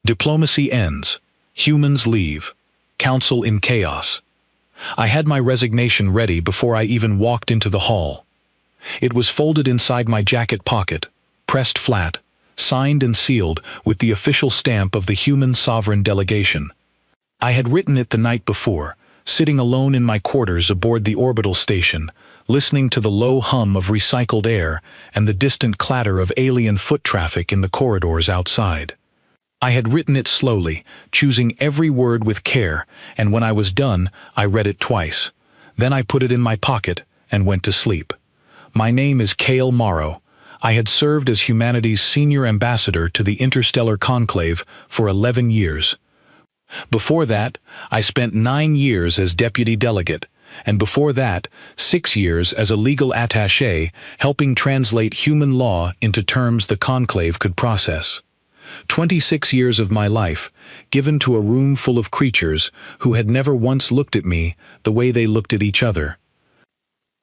Diplomacy ends. Humans leave. Council in chaos. I had my resignation ready before I even walked into the hall. It was folded inside my jacket pocket, pressed flat, signed and sealed with the official stamp of the human sovereign delegation. I had written it the night before, sitting alone in my quarters aboard the orbital station, listening to the low hum of recycled air and the distant clatter of alien foot traffic in the corridors outside. I had written it slowly, choosing every word with care, and when I was done, I read it twice. Then I put it in my pocket and went to sleep. My name is Cale Morrow. I had served as humanity's senior ambassador to the Interstellar Conclave for 11 years. Before that, I spent 9 years as deputy delegate, and before that, 6 years as a legal attaché helping translate human law into terms the conclave could process. 26 years of my life, given to a room full of creatures who had never once looked at me the way they looked at each other.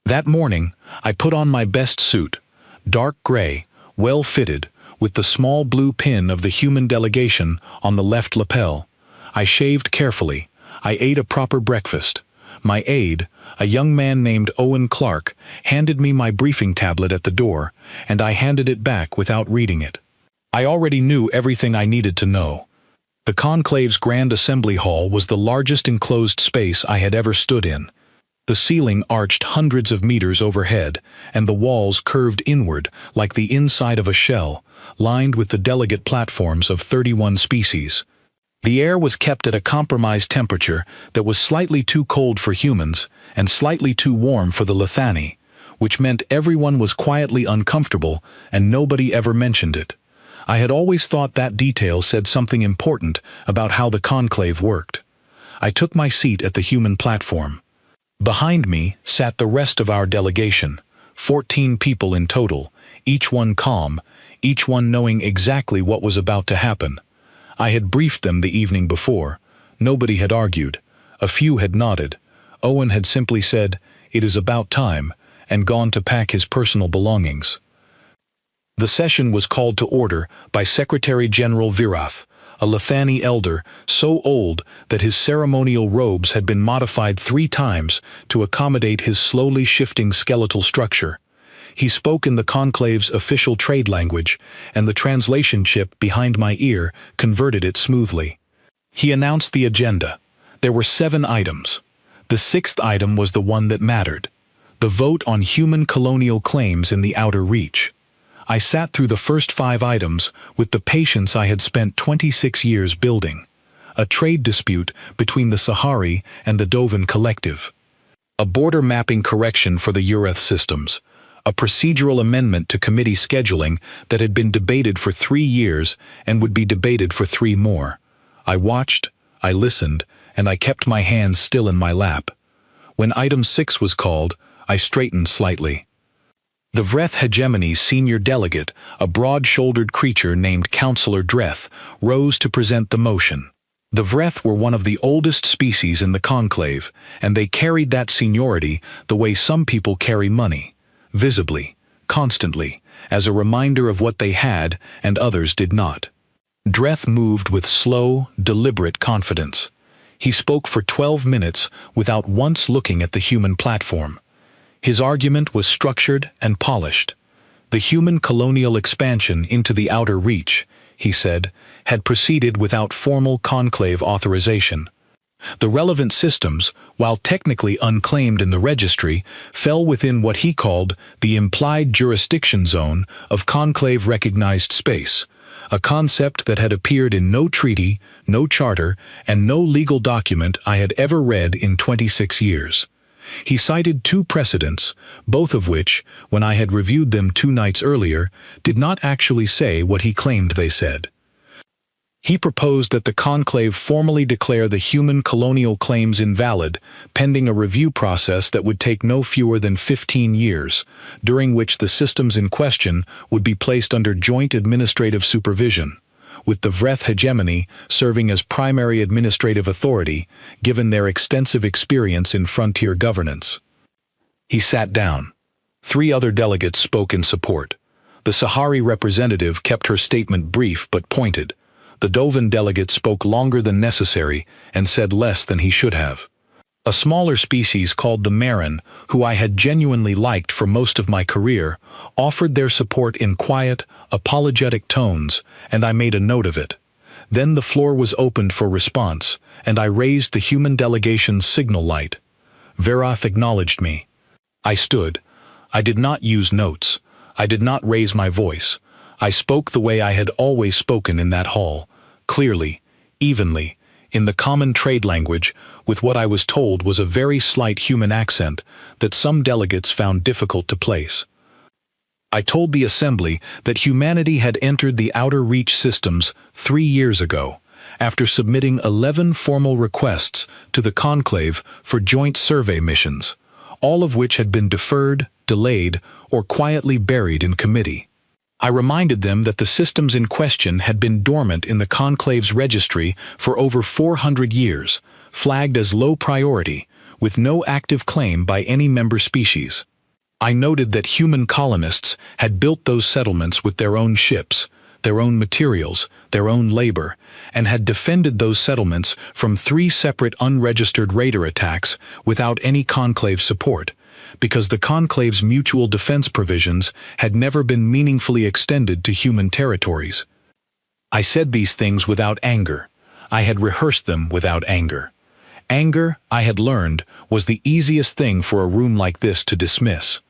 That morning, I put on my best suit, dark gray, well-fitted, with the small blue pin of the human delegation on the left lapel. I shaved carefully. I ate a proper breakfast. My aide, a young man named Owen Clark, handed me my briefing tablet at the door, and I handed it back without reading it. I already knew everything I needed to know. The conclave's Grand Assembly Hall was the largest enclosed space I had ever stood in. The ceiling arched hundreds of meters overhead, and the walls curved inward like the inside of a shell, lined with the delegate platforms of 31 species. The air was kept at a compromised temperature that was slightly too cold for humans and slightly too warm for the Lithani, which meant everyone was quietly uncomfortable and nobody ever mentioned it. I had always thought that detail said something important about how the conclave worked. I took my seat at the human platform. Behind me sat the rest of our delegation, 14 people in total, each one calm, each one knowing exactly what was about to happen. I had briefed them the evening before. Nobody had argued. A few had nodded. Owen had simply said, "It is about time," and gone to pack his personal belongings. The session was called to order by Secretary General Virath, a Lithani elder so old that his ceremonial robes had been modified 3 times to accommodate his slowly shifting skeletal structure. He spoke in the conclave's official trade language, and the translation chip behind my ear converted it smoothly. He announced the agenda. There were 7 items. The 6th item was the one that mattered: the vote on human colonial claims in the outer reach. I sat through the first 5 items with the patience I had spent 26 years building. A trade dispute between the Sahari and the Dovan Collective. A border mapping correction for the Urath systems. A procedural amendment to committee scheduling that had been debated for 3 years and would be debated for 3 more. I watched, I listened, and I kept my hands still in my lap. When item 6 was called, I straightened slightly. The Vreth Hegemony's senior delegate, a broad-shouldered creature named Councillor Dreth, rose to present the motion. The Vreth were one of the oldest species in the conclave, and they carried that seniority the way some people carry money. Visibly, constantly, as a reminder of what they had and others did not. Dreth moved with slow, deliberate confidence. He spoke for 12 minutes without once looking at the human platform. His argument was structured and polished. The human colonial expansion into the outer reach, he said, had proceeded without formal conclave authorization. The relevant systems, while technically unclaimed in the registry, fell within what he called the implied jurisdiction zone of conclave-recognized space, a concept that had appeared in no treaty, no charter, and no legal document I had ever read in 26 years. He cited 2 precedents, both of which, when I had reviewed them 2 nights earlier, did not actually say what he claimed they said. He proposed that the conclave formally declare the human colonial claims invalid, pending a review process that would take no fewer than 15 years, during which the systems in question would be placed under joint administrative supervision, with the Vreth Hegemony serving as primary administrative authority, given their extensive experience in frontier governance. He sat down. 3 other delegates spoke in support. The Sahari representative kept her statement brief but pointed. The Dovan delegate spoke longer than necessary and said less than he should have. A smaller species called the Marin, who I had genuinely liked for most of my career, offered their support in quiet, apologetic tones, and I made a note of it. Then the floor was opened for response, and I raised the human delegation's signal light. Virath acknowledged me. I stood. I did not use notes. I did not raise my voice. I spoke the way I had always spoken in that hall, clearly, evenly, in the common trade language, with what I was told was a very slight human accent that some delegates found difficult to place. I told the assembly that humanity had entered the outer reach systems 3 years ago, after submitting 11 formal requests to the conclave for joint survey missions, all of which had been deferred, delayed, or quietly buried in committee. I reminded them that the systems in question had been dormant in the conclave's registry for over 400 years, flagged as low priority, with no active claim by any member species. I noted that human colonists had built those settlements with their own ships, their own materials, their own labor, and had defended those settlements from 3 separate unregistered raider attacks without any conclave support, because the conclave's mutual defense provisions had never been meaningfully extended to human territories. I said these things without anger. I had rehearsed them without anger. Anger, I had learned, was the easiest thing for a room like this to dismiss.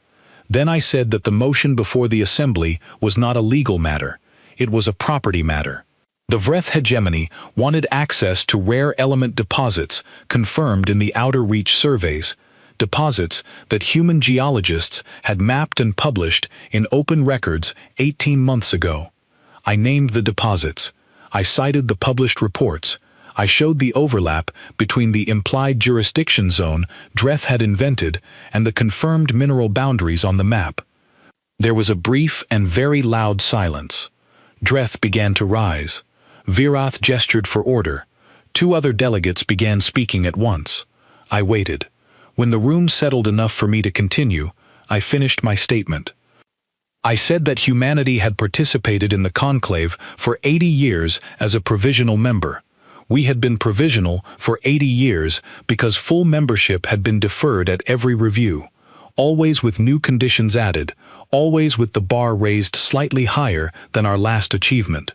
Then I said that the motion before the assembly was not a legal matter. It was a property matter. The Vreth hegemony wanted access to rare element deposits confirmed in the Outer Reach surveys, deposits that human geologists had mapped and published in open records 18 months ago. I named the deposits. I cited the published reports. I showed the overlap between the implied jurisdiction zone Dreth had invented and the confirmed mineral boundaries on the map. There was a brief and very loud silence. Dreth began to rise. Virath gestured for order. 2 other delegates began speaking at once. I waited. When the room settled enough for me to continue, I finished my statement. I said that humanity had participated in the conclave for 80 years as a provisional member. We had been provisional for 80 years because full membership had been deferred at every review, always with new conditions added, always with the bar raised slightly higher than our last achievement.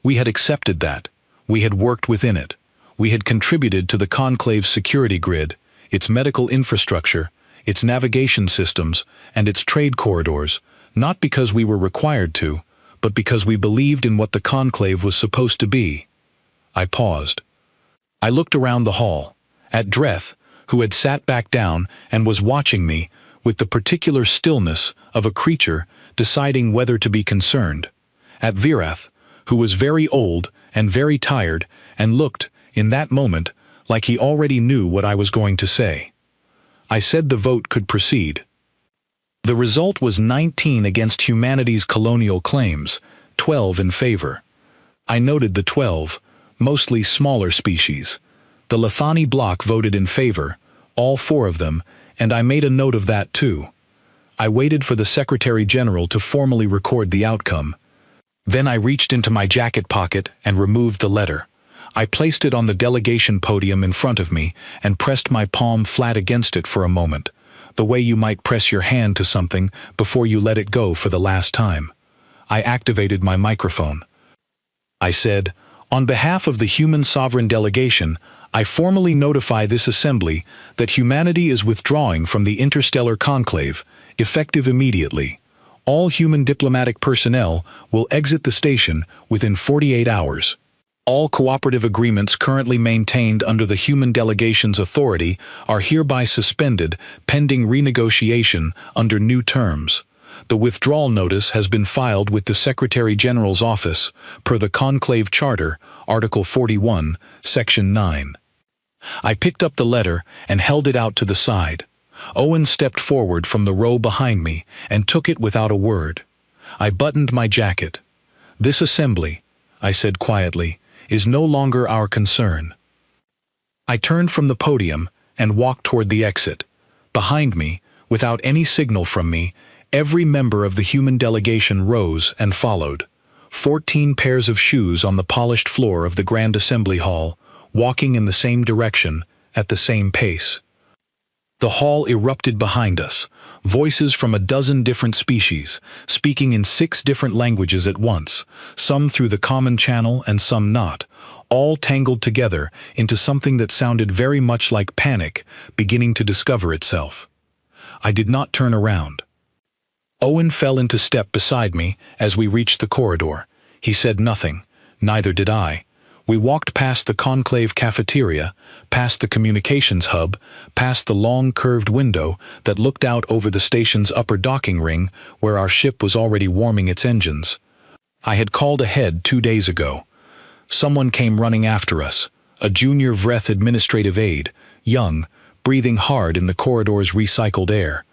We had accepted that. We had worked within it. We had contributed to the conclave's security grid, its medical infrastructure, its navigation systems, and its trade corridors, not because we were required to, but because we believed in what the conclave was supposed to be. I paused. I looked around the hall, at Dreth, who had sat back down and was watching me with the particular stillness of a creature deciding whether to be concerned, at Virath, who was very old and very tired and looked, in that moment, like he already knew what I was going to say. I said the vote could proceed. The result was 19 against humanity's colonial claims, 12 in favor. I noted the 12, mostly smaller species. The Lethani bloc voted in favor, all 4 of them, and I made a note of that too. I waited for the Secretary General to formally record the outcome. Then I reached into my jacket pocket and removed the letter. I placed it on the delegation podium in front of me and pressed my palm flat against it for a moment, the way you might press your hand to something before you let it go for the last time. I activated my microphone. I said, "On behalf of the Human Sovereign Delegation, I formally notify this assembly that humanity is withdrawing from the interstellar conclave, effective immediately. All human diplomatic personnel will exit the station within 48 hours. All cooperative agreements currently maintained under the human delegation's authority are hereby suspended pending renegotiation under new terms. The withdrawal notice has been filed with the Secretary General's office, per the Conclave Charter, Article 41, Section 9. I picked up the letter and held it out to the side. Owen stepped forward from the row behind me and took it without a word. I buttoned my jacket. "This assembly," I said quietly, "is no longer our concern." I turned from the podium and walked toward the exit. Behind me, without any signal from me, every member of the human delegation rose and followed. 14 pairs of shoes on the polished floor of the Grand Assembly Hall, walking in the same direction, at the same pace. The hall erupted behind us, voices from a dozen different species, speaking in 6 different languages at once, some through the common channel and some not, all tangled together into something that sounded very much like panic beginning to discover itself. I did not turn around. Owen fell into step beside me as we reached the corridor. He said nothing, neither did I. We walked past the conclave cafeteria, past the communications hub, past the long curved window that looked out over the station's upper docking ring where our ship was already warming its engines. I had called ahead 2 days ago. Someone came running after us, a junior Vreth administrative aide, young, breathing hard in the corridor's recycled air.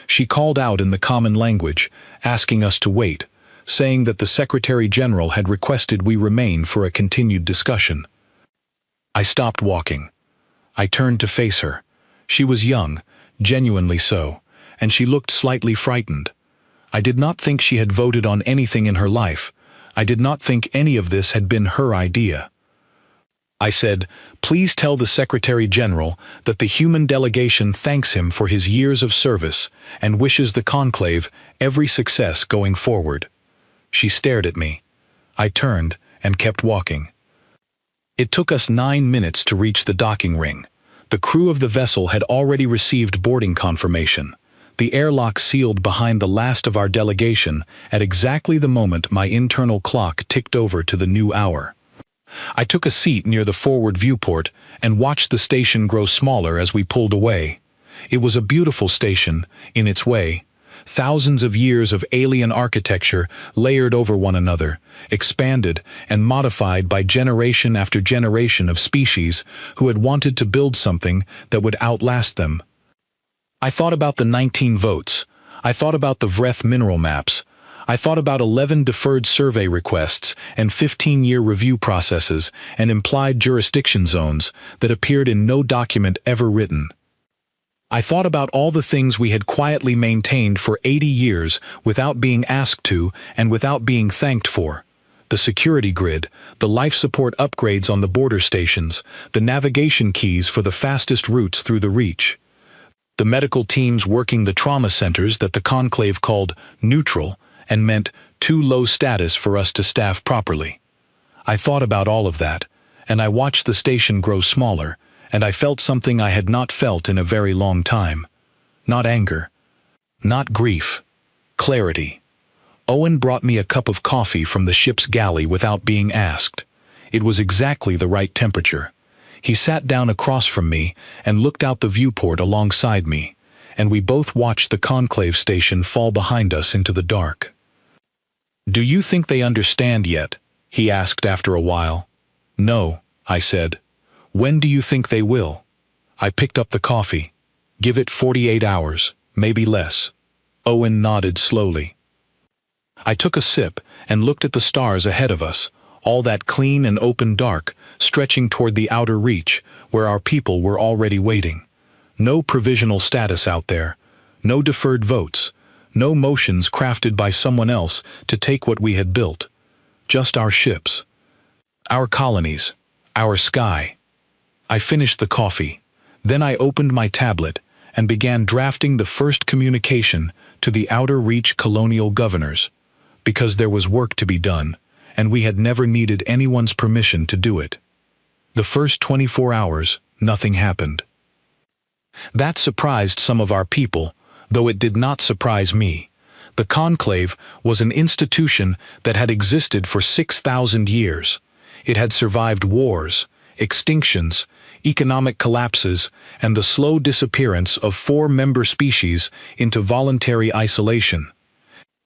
She called out in the common language, asking us to wait, saying that the Secretary General had requested we remain for a continued discussion. I stopped walking. I turned to face her. She was young, genuinely so, and she looked slightly frightened. I did not think she had voted on anything in her life. I did not think any of this had been her idea. I said, "Please tell the Secretary General that the human delegation thanks him for his years of service and wishes the conclave every success going forward." She stared at me. I turned and kept walking. It took us 9 minutes to reach the docking ring. The crew of the vessel had already received boarding confirmation. The airlock sealed behind the last of our delegation at exactly the moment my internal clock ticked over to the new hour. I took a seat near the forward viewport and watched the station grow smaller as we pulled away. It was a beautiful station, in its way. Thousands of years of alien architecture layered over one another, expanded and modified by generation after generation of species who had wanted to build something that would outlast them. I thought about the 19 votes. I thought about the Vreth mineral maps. I thought about 11 deferred survey requests and 15-year review processes and implied jurisdiction zones that appeared in no document ever written. I thought about all the things we had quietly maintained for 80 years without being asked to and without being thanked for. The security grid, the life support upgrades on the border stations, the navigation keys for the fastest routes through the Reach. The medical teams working the trauma centers that the conclave called neutral and meant too low status for us to staff properly. I thought about all of that, and I watched the station grow smaller, and I felt something I had not felt in a very long time. Not anger. Not grief. Clarity. Owen brought me a cup of coffee from the ship's galley without being asked. It was exactly the right temperature. He sat down across from me and looked out the viewport alongside me, and we both watched the conclave station fall behind us into the dark. "Do you think they understand yet?" he asked after a while. "No," I said. "When do you think they will?" I picked up the coffee. "Give it 48 hours, maybe less." Owen nodded slowly. I took a sip and looked at the stars ahead of us, all that clean and open dark, stretching toward the outer reach, where our people were already waiting. No provisional status out there, no deferred votes, no motions crafted by someone else to take what we had built. Just our ships. Our colonies. Our sky. I finished the coffee. Then I opened my tablet and began drafting the first communication to the outer reach colonial governors, because there was work to be done, and we had never needed anyone's permission to do it. The first 24 hours, nothing happened. That surprised some of our people, though it did not surprise me. The conclave was an institution that had existed for 6,000 years. It had survived wars, extinctions, economic collapses, and the slow disappearance of 4 member species into voluntary isolation.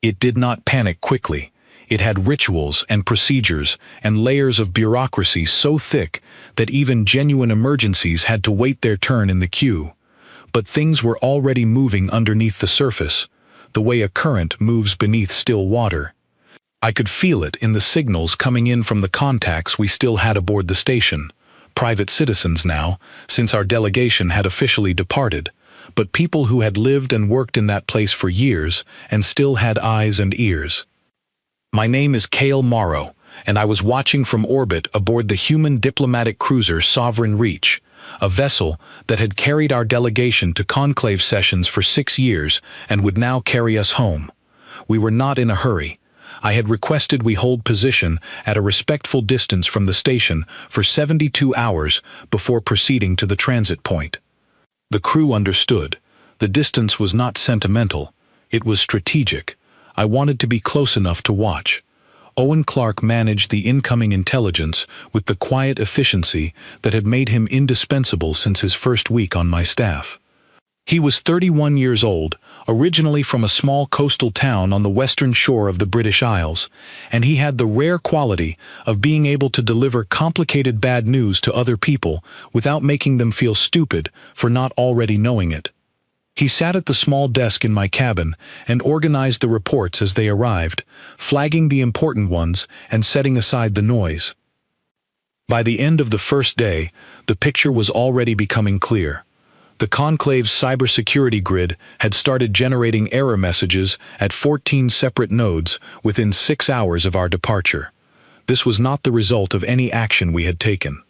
It did not panic quickly. It had rituals and procedures and layers of bureaucracy so thick that even genuine emergencies had to wait their turn in the queue. But things were already moving underneath the surface, the way a current moves beneath still water. I could feel it in the signals coming in from the contacts we still had aboard the station. Private citizens now, since our delegation had officially departed, but people who had lived and worked in that place for years and still had eyes and ears. My name is Cale Morrow, and I was watching from orbit aboard the human diplomatic cruiser Sovereign Reach, a vessel that had carried our delegation to conclave sessions for 6 years and would now carry us home. We were not in a hurry. I had requested we hold position at a respectful distance from the station for 72 hours before proceeding to the transit point. The crew understood. The distance was not sentimental. It was strategic. I wanted to be close enough to watch. Owen Clark managed the incoming intelligence with the quiet efficiency that had made him indispensable since his first week on my staff. He was 31 years old, originally from a small coastal town on the western shore of the British Isles, and he had the rare quality of being able to deliver complicated bad news to other people without making them feel stupid for not already knowing it. He sat at the small desk in my cabin and organized the reports as they arrived, flagging the important ones and setting aside the noise. By the end of the first day, the picture was already becoming clear. The conclave's cybersecurity grid had started generating error messages at 14 separate nodes within 6 hours of our departure. This was not the result of any action we had taken.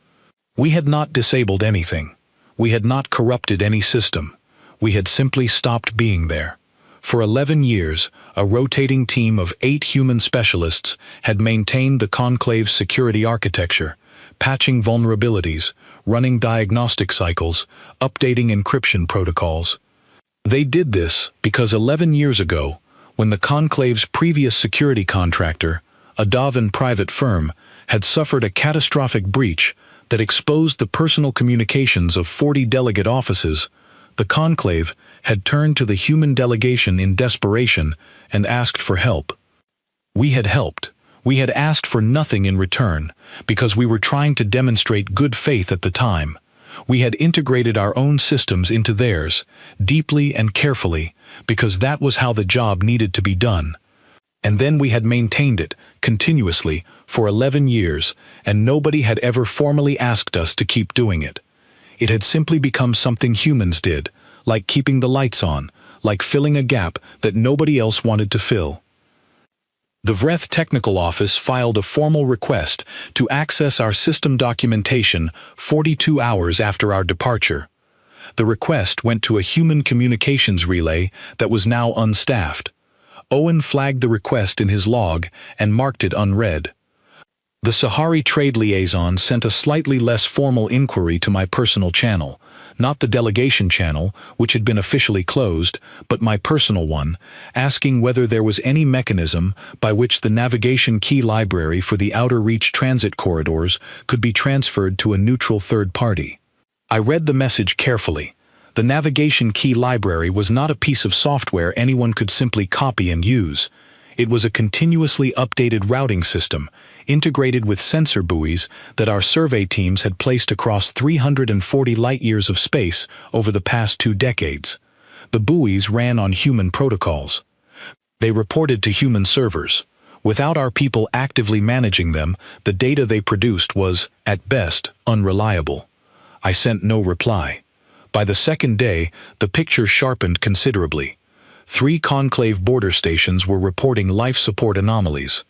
We had not disabled anything. We had not corrupted any system. We had simply stopped being there. For 11 years, a rotating team of 8 human specialists had maintained the conclave's security architecture, patching vulnerabilities, running diagnostic cycles, updating encryption protocols. They did this because 11 years ago, when the conclave's previous security contractor, a Davin private firm, had suffered a catastrophic breach that exposed the personal communications of 40 delegate offices, the conclave had turned to the human delegation in desperation and asked for help. We had helped. We had asked for nothing in return, because we were trying to demonstrate good faith at the time. We had integrated our own systems into theirs, deeply and carefully, because that was how the job needed to be done. And then we had maintained it, continuously, for 11 years, and nobody had ever formally asked us to keep doing it. It had simply become something humans did, like keeping the lights on, like filling a gap that nobody else wanted to fill. The VRETH Technical Office filed a formal request to access our system documentation 42 hours after our departure. The request went to a human communications relay that was now unstaffed. Owen flagged the request in his log and marked it unread. The Sahari trade liaison sent a slightly less formal inquiry to my personal channel, not the delegation channel, which had been officially closed, but my personal one, asking whether there was any mechanism by which the navigation key library for the outer reach transit corridors could be transferred to a neutral third party. I read the message carefully. The navigation key library was not a piece of software anyone could simply copy and use. It was a continuously updated routing system, integrated with sensor buoys that our survey teams had placed across 340 light-years of space over the past 2 decades. The buoys ran on human protocols. They reported to human servers. Without our people actively managing them, the data they produced was, at best, unreliable. I sent no reply. By the second day, the picture sharpened considerably. 3 conclave border stations were reporting life support anomalies.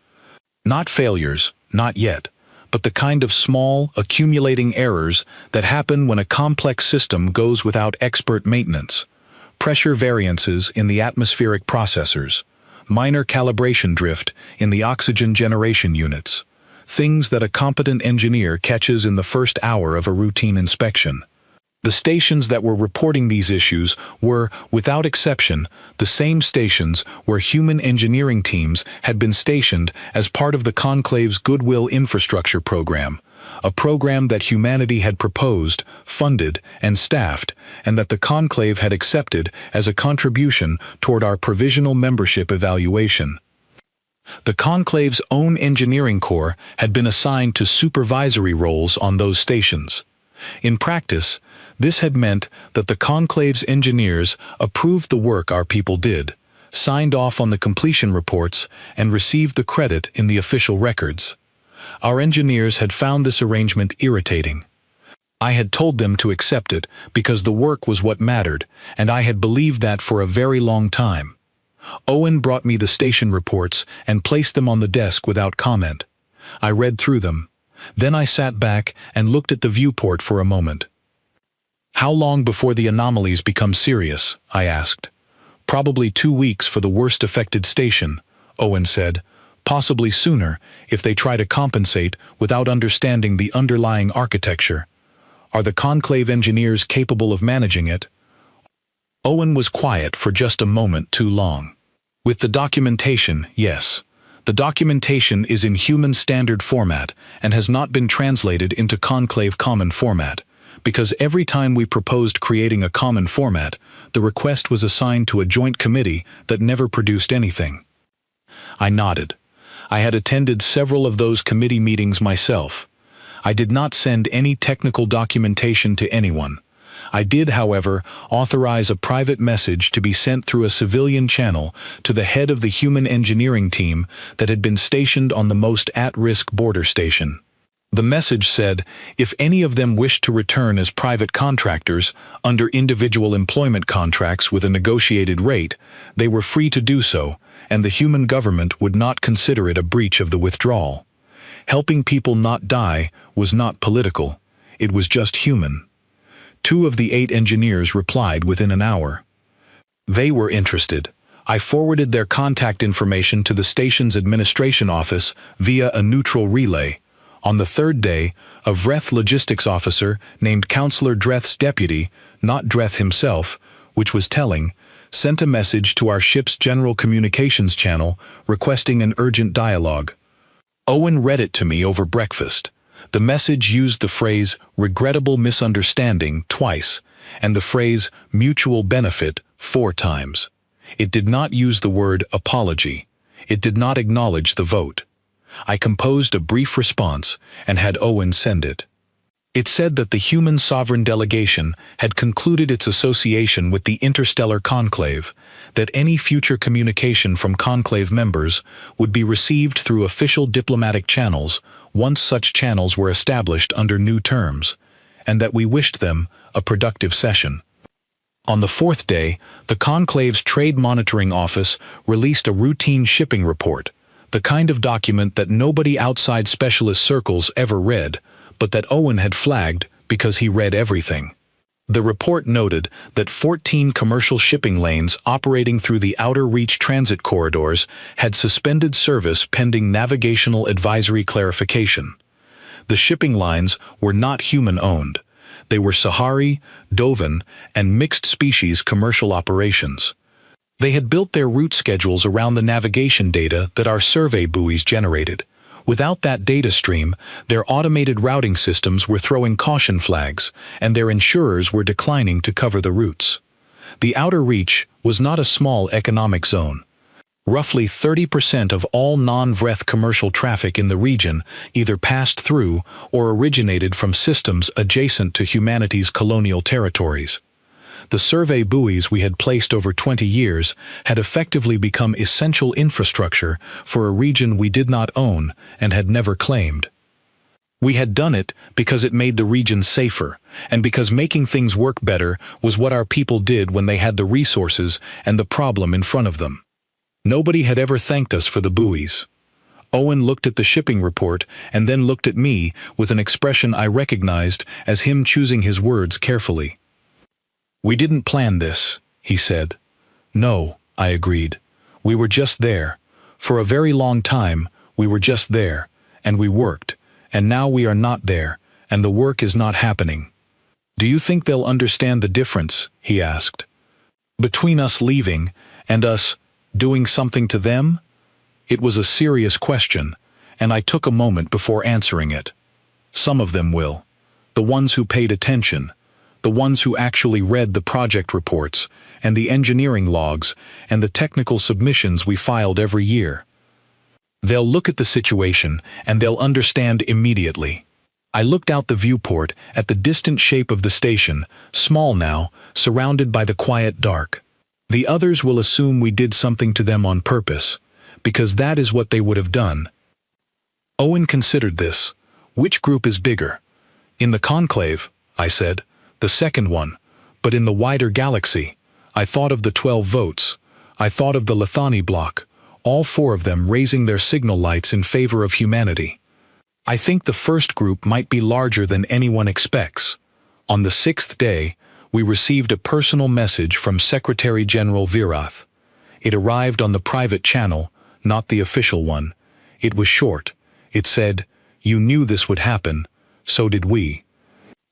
Not failures, not yet, but the kind of small, accumulating errors that happen when a complex system goes without expert maintenance. Pressure variances in the atmospheric processors, minor calibration drift in the oxygen generation units, things that a competent engineer catches in the first hour of a routine inspection. The stations that were reporting these issues were, without exception, the same stations where human engineering teams had been stationed as part of the conclave's Goodwill Infrastructure Program, a program that humanity had proposed, funded, and staffed, and that the conclave had accepted as a contribution toward our provisional membership evaluation. The conclave's own engineering corps had been assigned to supervisory roles on those stations. In practice, this had meant that the conclave's engineers approved the work our people did, signed off on the completion reports, and received the credit in the official records. Our engineers had found this arrangement irritating. I had told them to accept it because the work was what mattered, and I had believed that for a very long time. Owen brought me the station reports and placed them on the desk without comment. I read through them. Then I sat back and looked at the viewport for a moment. "How long before the anomalies become serious?" I asked. "Probably 2 weeks for the worst affected station," Owen said. "Possibly sooner if they try to compensate without understanding the underlying architecture. Are the Conclave engineers capable of managing it?" Owen was quiet for just a moment too long. "With the documentation, yes. The documentation is in human standard format and has not been translated into Conclave common format, because every time we proposed creating a common format, the request was assigned to a joint committee that never produced anything." I nodded. I had attended several of those committee meetings myself. I did not send any technical documentation to anyone. I did, however, authorize a private message to be sent through a civilian channel to the head of the human engineering team that had been stationed on the most at-risk border station. The message said, if any of them wished to return as private contractors under individual employment contracts with a negotiated rate, they were free to do so, and the human government would not consider it a breach of the withdrawal. Helping people not die was not political. It was just human. 2 of the 8 engineers replied within an hour. They were interested. I forwarded their contact information to the station's administration office via a neutral relay. On the 3rd day, a Vreth logistics officer named Counselor Dreth's deputy, not Dreth himself, which was telling, sent a message to our ship's general communications channel requesting an urgent dialogue. Owen read it to me over breakfast. The message used the phrase regrettable misunderstanding twice, and the phrase mutual benefit 4 times. It did not use the word apology. It did not acknowledge the vote. I composed a brief response and had Owen send it. It said that the human sovereign delegation had concluded its association with the interstellar conclave, that any future communication from conclave members would be received through official diplomatic channels once such channels were established under new terms, and that we wished them a productive session. On the 4th day, the conclave's Trade Monitoring Office released a routine shipping report, the kind of document that nobody outside specialist circles ever read, but that Owen had flagged because he read everything. The report noted that 14 commercial shipping lanes operating through the outer reach transit corridors had suspended service pending navigational advisory clarification. The shipping lines were not human-owned. They were Sahari, Dovan, and mixed-species commercial operations. They had built their route schedules around the navigation data that our survey buoys generated. Without that data stream, their automated routing systems were throwing caution flags, and their insurers were declining to cover the routes. The outer reach was not a small economic zone. Roughly 30% of all non-Vreth commercial traffic in the region either passed through or originated from systems adjacent to humanity's colonial territories. The survey buoys we had placed over 20 years had effectively become essential infrastructure for a region we did not own and had never claimed. We had done it because it made the region safer, and because making things work better was what our people did when they had the resources and the problem in front of them. Nobody had ever thanked us for the buoys. Owen looked at the shipping report and then looked at me with an expression I recognized as him choosing his words carefully. "We didn't plan this," he said. "No," I agreed. "We were just there. For a very long time, we were just there, and we worked, and now we are not there, and the work is not happening." "Do you think they'll understand the difference?" he asked. "Between us leaving and us doing something to them?" It was a serious question, and I took a moment before answering it. "Some of them will. The ones who paid attention. The ones who actually read the project reports, and the engineering logs, and the technical submissions we filed every year. They'll look at the situation, and they'll understand immediately." I looked out the viewport at the distant shape of the station, small now, surrounded by the quiet dark. "The others will assume we did something to them on purpose, because that is what they would have done." Owen considered this. "Which group is bigger?" "In the conclave," I said. "The second one, but in the wider galaxy. I thought of the 12 votes. I thought of the Lithani block, all four of them raising their signal lights in favor of humanity. I think the first group might be larger than anyone expects. On the 6th day, we received a personal message from Secretary General Virath. It arrived on the private channel, not the official one. It was short. It said, "You knew this would happen, so did we.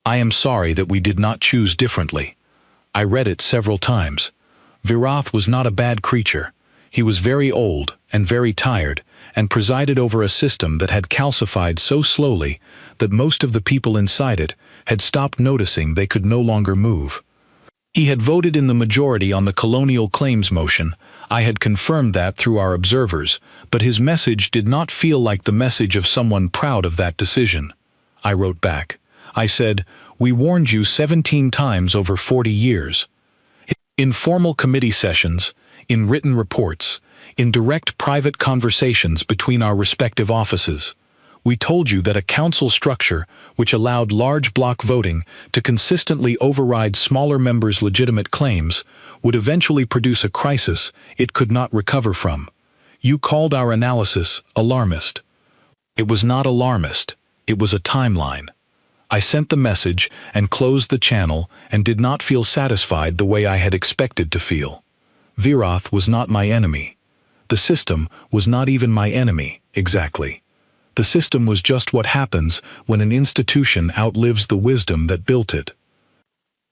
I am sorry that we did not choose differently." I read it several times. Virath was not a bad creature. He was very old and very tired, and presided over a system that had calcified so slowly that most of the people inside it had stopped noticing they could no longer move. He had voted in the majority on the colonial claims motion. I had confirmed that through our observers, but his message did not feel like the message of someone proud of that decision. I wrote back. I said, "We warned you 17 times over 40 years. In formal committee sessions, in written reports, in direct private conversations between our respective offices, we told you that a council structure which allowed large block voting to consistently override smaller members' legitimate claims would eventually produce a crisis it could not recover from. You called our analysis alarmist. It was not alarmist, it was a timeline. I sent the message and closed the channel and did not feel satisfied the way I had expected to feel. Virath was not my enemy. The system was not even my enemy, exactly. The system was just what happens when an institution outlives the wisdom that built it.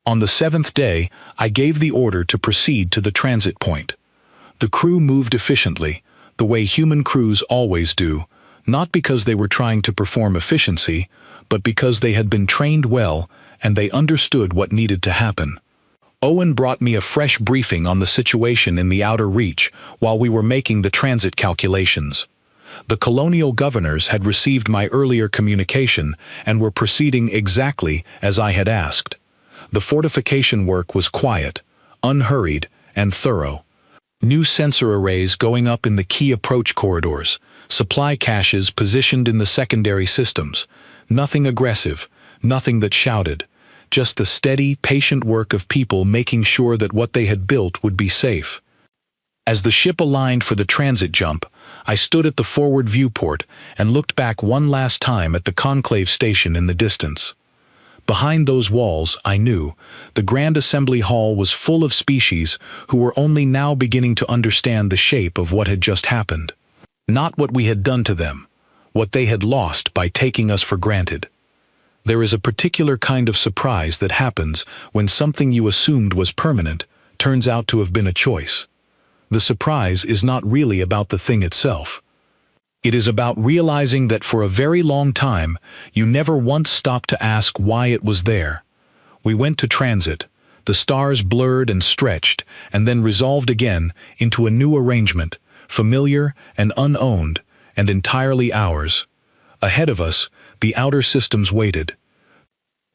On the 7th day, I gave the order to proceed to the transit point. The crew moved efficiently, the way human crews always do, not because they were trying to perform efficiency, but because they had been trained well and they understood what needed to happen. Owen brought me a fresh briefing on the situation in the outer reach while we were making the transit calculations. The colonial governors had received my earlier communication and were proceeding exactly as I had asked. The fortification work was quiet, unhurried, and thorough. New sensor arrays going up in the key approach corridors, supply caches positioned in the secondary systems. Nothing aggressive, nothing that shouted, just the steady, patient work of people making sure that what they had built would be safe. As the ship aligned for the transit jump, I stood at the forward viewport and looked back one last time at the conclave station in the distance. Behind those walls, I knew, the Grand Assembly Hall was full of species who were only now beginning to understand the shape of what had just happened. Not what we had done to them, what they had lost by taking us for granted. There is a particular kind of surprise that happens when something you assumed was permanent turns out to have been a choice. The surprise is not really about the thing itself. It is about realizing that for a very long time, you never once stopped to ask why it was there. We went to transit. The stars blurred and stretched, and then resolved again into a new arrangement, familiar and unowned, and entirely ours. Ahead of us, the outer systems waited.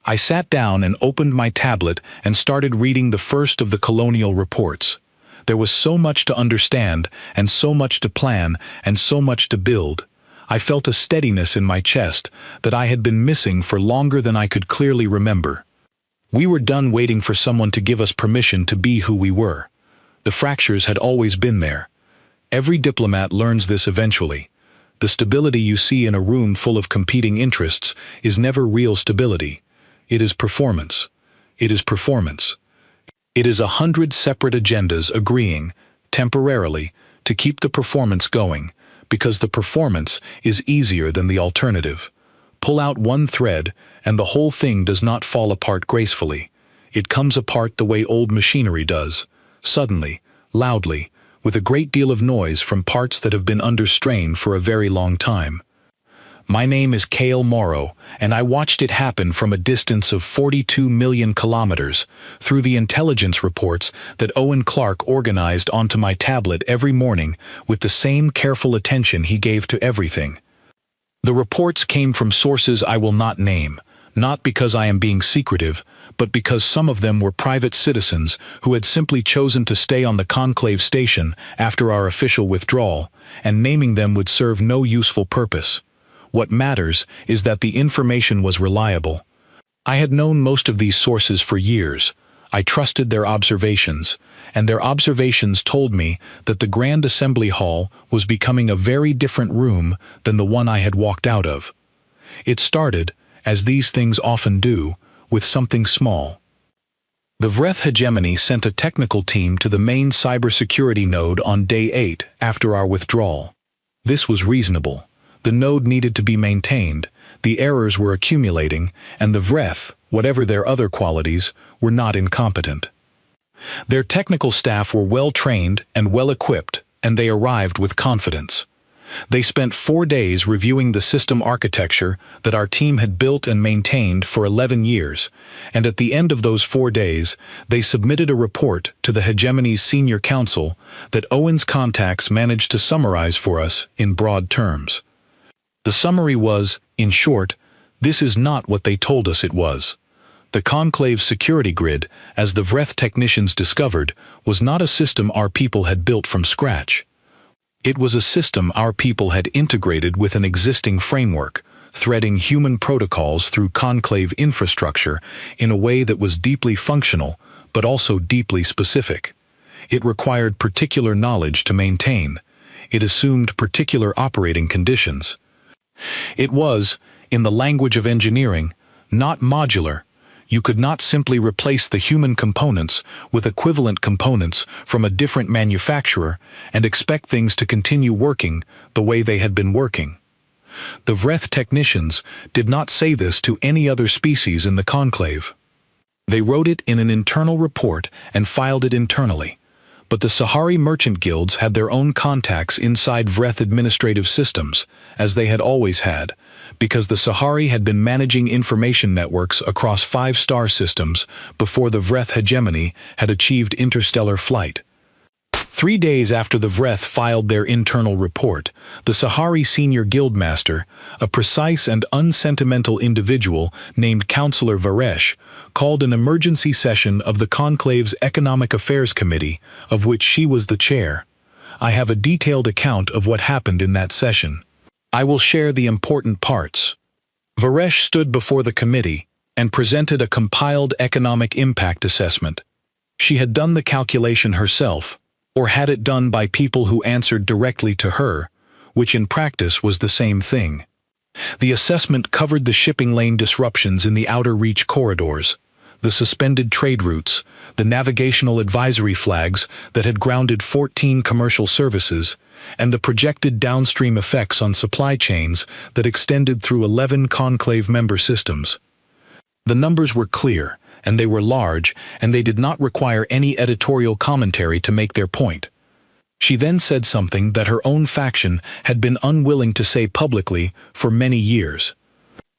I sat down and opened my tablet and started reading the first of the colonial reports. There was so much to understand, and so much to plan, and so much to build. I felt a steadiness in my chest that I had been missing for longer than I could clearly remember. We were done waiting for someone to give us permission to be who we were. The fractures had always been there. Every diplomat learns this eventually. The stability you see in a room full of competing interests is never real stability. It is performance. It is performance. It is 100 separate agendas agreeing, temporarily, to keep the performance going, because the performance is easier than the alternative. Pull out one thread, and the whole thing does not fall apart gracefully. It comes apart the way old machinery does, suddenly, loudly, with a great deal of noise from parts that have been under strain for a very long time. My name is Cale Morrow, and I watched it happen from a distance of 42 million kilometers, through the intelligence reports that Owen Clark organized onto my tablet every morning with the same careful attention he gave to everything. The reports came from sources I will not name, not because I am being secretive, but because some of them were private citizens who had simply chosen to stay on the conclave station after our official withdrawal, and naming them would serve no useful purpose. What matters is that the information was reliable. I had known most of these sources for years. I trusted their observations, and their observations told me that the Grand Assembly Hall was becoming a very different room than the one I had walked out of. It started, as these things often do, with something small. The Vreth hegemony sent a technical team to the main cybersecurity node on day 8 after our withdrawal. This was reasonable. The node needed to be maintained, the errors were accumulating, and the Vreth, whatever their other qualities, were not incompetent. Their technical staff were well-trained and well-equipped, and they arrived with confidence. They spent 4 days reviewing the system architecture that our team had built and maintained for 11 years, and at the end of those 4 days, they submitted a report to the hegemony's senior council that Owen's contacts managed to summarize for us in broad terms. The summary was, in short, this is not what they told us it was. The Conclave's security grid, as the Vreth technicians discovered, was not a system our people had built from scratch. It was a system our people had integrated with an existing framework, threading human protocols through Conclave infrastructure in a way that was deeply functional, but also deeply specific. It required particular knowledge to maintain. It assumed particular operating conditions. It was, in the language of engineering, not modular. You could not simply replace the human components with equivalent components from a different manufacturer and expect things to continue working the way they had been working. The Vreth technicians did not say this to any other species in the Conclave. They wrote it in an internal report and filed it internally, but the Sahari merchant guilds had their own contacts inside Vreth administrative systems, as they had always had, because the Sahari had been managing information networks across 5-star systems before the Vreth hegemony had achieved interstellar flight. 3 days after the Vreth filed their internal report, the Sahari senior guildmaster, a precise and unsentimental individual named Councillor Varesh, called an emergency session of the Conclave's Economic Affairs Committee, of which she was the chair. I have a detailed account of what happened in that session. I will share the important parts. Varesh stood before the committee and presented a compiled economic impact assessment. She had done the calculation herself, or had it done by people who answered directly to her, which in practice was the same thing. The assessment covered the shipping lane disruptions in the outer reach corridors, the suspended trade routes, the navigational advisory flags that had grounded 14 commercial services, and the projected downstream effects on supply chains that extended through 11 Conclave member systems. The numbers were clear, and they were large, and they did not require any editorial commentary to make their point. She then said something that her own faction had been unwilling to say publicly for many years.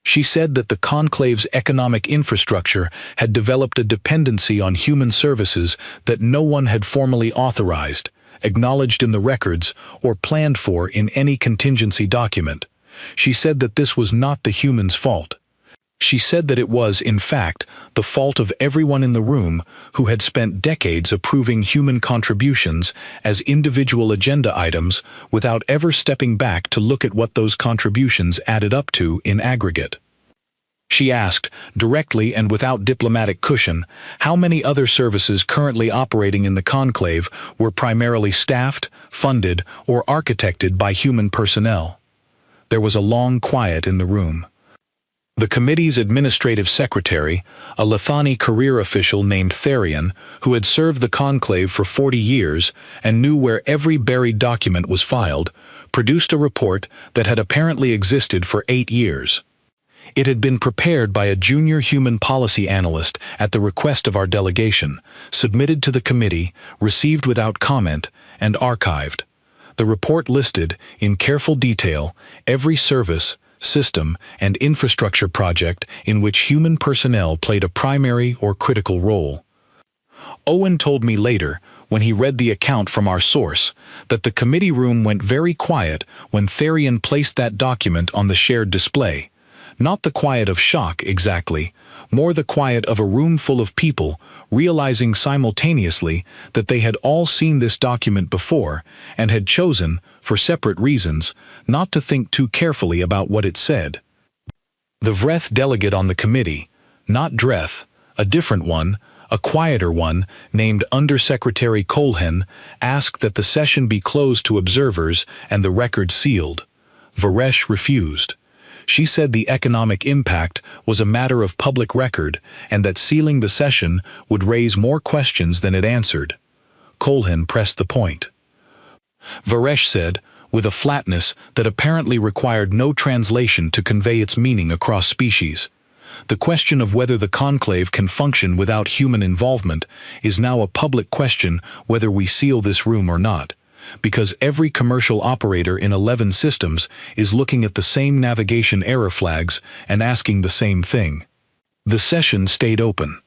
She said that the Conclave's economic infrastructure had developed a dependency on human services that no one had formally authorized, acknowledged in the records, or planned for in any contingency document. She said that this was not the humans' fault. She said that it was, in fact, the fault of everyone in the room who had spent decades approving human contributions as individual agenda items without ever stepping back to look at what those contributions added up to in aggregate. She asked, directly and without diplomatic cushion, how many other services currently operating in the Conclave were primarily staffed, funded, or architected by human personnel. There was a long quiet in the room. The committee's administrative secretary, a Lethani career official named Therion, who had served the Conclave for 40 years and knew where every buried document was filed, produced a report that had apparently existed for 8 years. It had been prepared by a junior human policy analyst at the request of our delegation, submitted to the committee, received without comment, and archived. The report listed, in careful detail, every service, system, and infrastructure project in which human personnel played a primary or critical role. Owen told me later, when he read the account from our source, that the committee room went very quiet when Therion placed that document on the shared display. Not the quiet of shock exactly, more the quiet of a room full of people realizing simultaneously that they had all seen this document before and had chosen, for separate reasons, not to think too carefully about what it said. The Vreth delegate on the committee, not Dreth, a different one, A quieter one, named Undersecretary Colhen, asked that the session be closed to observers and the record sealed. Varesh refused. She said the economic impact was a matter of public record and that sealing the session would raise more questions than it answered. Colhen pressed the point. Varesh said, with a flatness that apparently required no translation to convey its meaning across species, the question of whether the conclave can function without human involvement is now a public question whether we seal this room or not, because every commercial operator in 11 systems is looking at the same navigation error flags and asking the same thing. The session stayed open.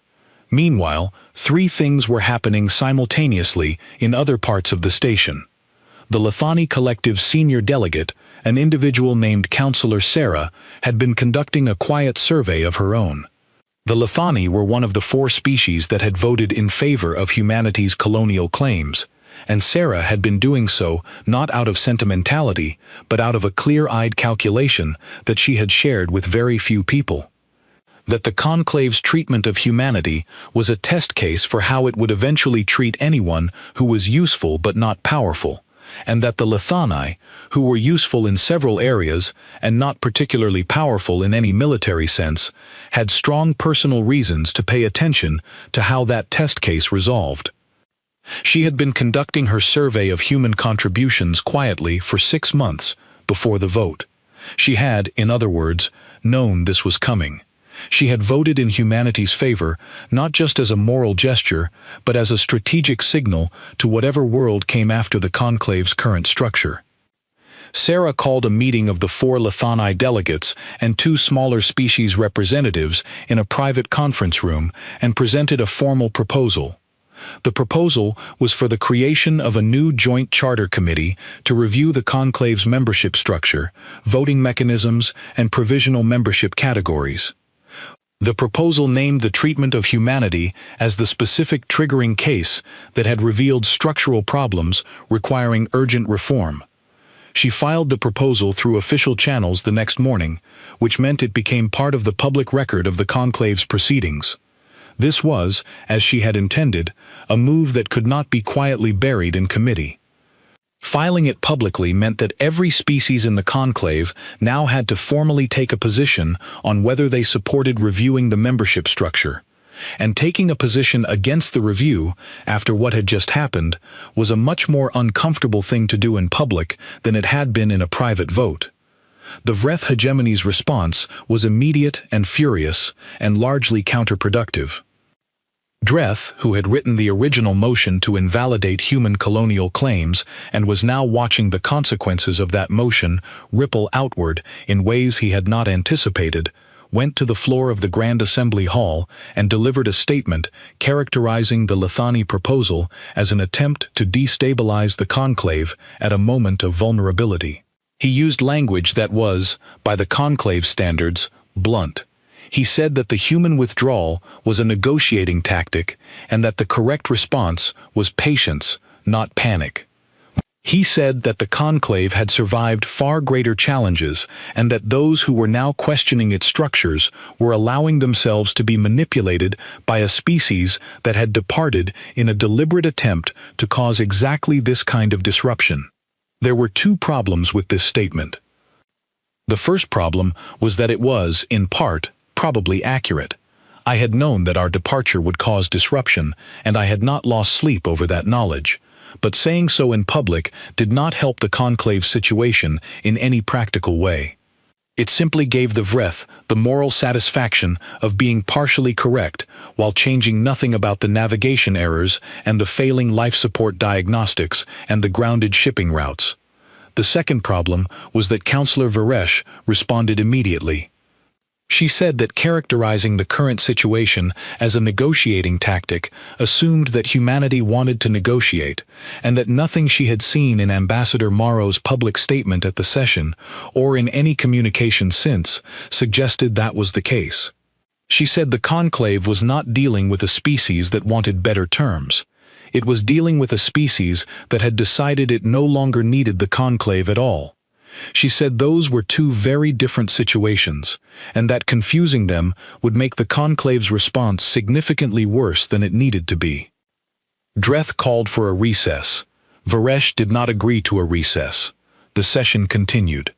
Meanwhile, 3 things were happening simultaneously in other parts of the station. The Lithani Collective's senior delegate, an individual named Counselor Sarah, had been conducting a quiet survey of her own. The Lithani were one of the 4 species that had voted in favor of humanity's colonial claims, and Sarah had been doing so not out of sentimentality, but out of a clear-eyed calculation that she had shared with very few people. That the conclave's treatment of humanity was a test case for how it would eventually treat anyone who was useful but not powerful, and that the Lithani, who were useful in several areas and not particularly powerful in any military sense, had strong personal reasons to pay attention to how that test case resolved. She had been conducting her survey of human contributions quietly for 6 months before the vote. She had, in other words, known this was coming. She had voted in humanity's favor, not just as a moral gesture, but as a strategic signal to whatever world came after the conclave's current structure. Sarah called a meeting of the 4 Lithani delegates and 2 smaller species representatives in a private conference room and presented a formal proposal. The proposal was for the creation of a new joint charter committee to review the conclave's membership structure, voting mechanisms, and provisional membership categories. The proposal named the treatment of humanity as the specific triggering case that had revealed structural problems requiring urgent reform. She filed the proposal through official channels the next morning, which meant it became part of the public record of the conclave's proceedings. This was, as she had intended, a move that could not be quietly buried in committee. Filing it publicly meant that every species in the conclave now had to formally take a position on whether they supported reviewing the membership structure. And taking a position against the review, after what had just happened, was a much more uncomfortable thing to do in public than it had been in a private vote. The Vreth hegemony's response was immediate and furious, and largely counterproductive. Dreth, who had written the original motion to invalidate human colonial claims and was now watching the consequences of that motion ripple outward in ways he had not anticipated, went to the floor of the Grand Assembly Hall and delivered a statement characterizing the Lithani proposal as an attempt to destabilize the conclave at a moment of vulnerability. He used language that was, by the conclave standards, blunt. He said that the human withdrawal was a negotiating tactic and that the correct response was patience, not panic. He said that the conclave had survived far greater challenges and that those who were now questioning its structures were allowing themselves to be manipulated by a species that had departed in a deliberate attempt to cause exactly this kind of disruption. There were 2 problems with this statement. The first problem was that it was, in part, probably accurate. I had known that our departure would cause disruption, and I had not lost sleep over that knowledge. But saying so in public did not help the conclave situation in any practical way. It simply gave the Vreth the moral satisfaction of being partially correct while changing nothing about the navigation errors and the failing life support diagnostics and the grounded shipping routes. The second problem was that Counselor Varesh responded immediately. She said that characterizing the current situation as a negotiating tactic assumed that humanity wanted to negotiate, and that nothing she had seen in Ambassador Morrow's public statement at the session, or in any communication since, suggested that was the case. She said the conclave was not dealing with a species that wanted better terms. It was dealing with a species that had decided it no longer needed the conclave at all. She said those were two very different situations, and that confusing them would make the conclave's response significantly worse than it needed to be. Dreth called for a recess. Varesh did not agree to a recess. The session continued.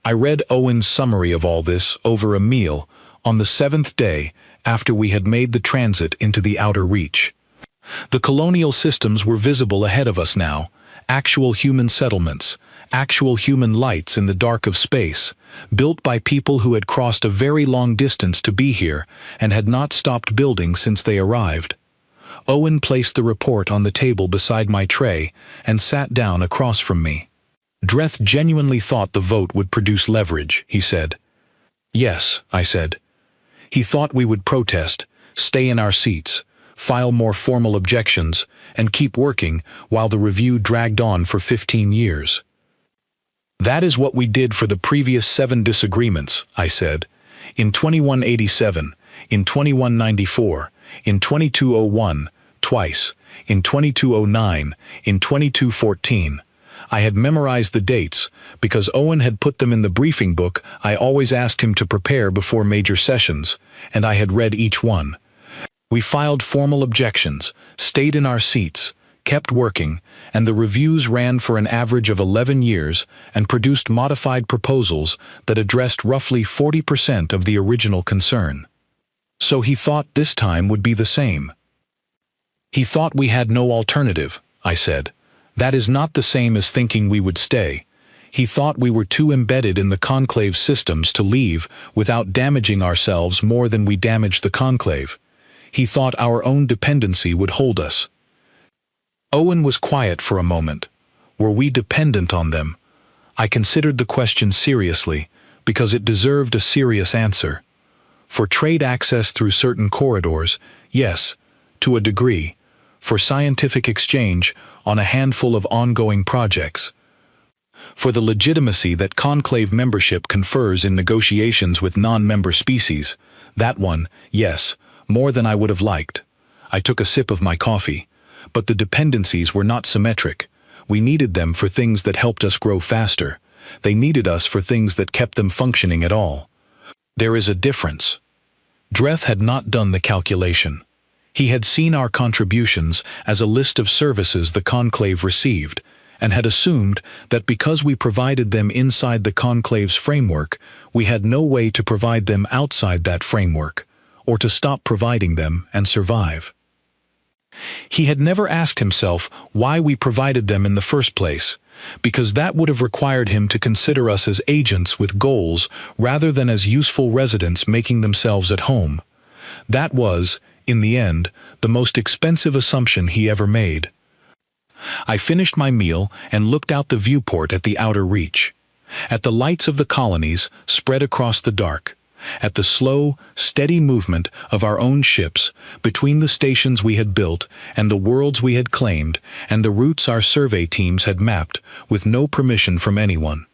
I read Owen's summary of all this over a meal on the 7th day after we had made the transit into the outer reach. The colonial systems were visible ahead of us now, actual human settlements, actual human lights in the dark of space, built by people who had crossed a very long distance to be here and had not stopped building since they arrived. Owen placed the report on the table beside my tray and sat down across from me. Dreth genuinely thought the vote would produce leverage, he said. Yes, I said. He thought we would protest, stay in our seats, file more formal objections, and keep working while the review dragged on for 15 years. That is what we did for the previous 7 disagreements, I said. In 2187, in 2194, in 2201, twice, in 2209, in 2214. I had memorized the dates because Owen had put them in the briefing book I always asked him to prepare before major sessions, and I had read each one. We filed formal objections, stayed in our seats, kept working, and the reviews ran for an average of 11 years and produced modified proposals that addressed roughly 40% of the original concern. So he thought this time would be the same. He thought we had no alternative, I said. That is not the same as thinking we would stay. He thought we were too embedded in the conclave systems to leave without damaging ourselves more than we damaged the conclave. He thought our own dependency would hold us. Owen was quiet for a moment. Were we dependent on them? I considered the question seriously, because it deserved a serious answer. For trade access through certain corridors, yes, to a degree. For scientific exchange on a handful of ongoing projects. For the legitimacy that conclave membership confers in negotiations with non-member species, that one, yes, more than I would have liked. I took a sip of my coffee. But the dependencies were not symmetric. We needed them for things that helped us grow faster. They needed us for things that kept them functioning at all. There is a difference. Dreth had not done the calculation. He had seen our contributions as a list of services the conclave received, and had assumed that because we provided them inside the conclave's framework, we had no way to provide them outside that framework, or to stop providing them and survive. He had never asked himself why we provided them in the first place, because that would have required him to consider us as agents with goals rather than as useful residents making themselves at home. That was, in the end, the most expensive assumption he ever made. I finished my meal and looked out the viewport at the outer reach, at the lights of the colonies spread across the dark, at the slow, steady movement of our own ships between the stations we had built and the worlds we had claimed and the routes our survey teams had mapped with no permission from anyone.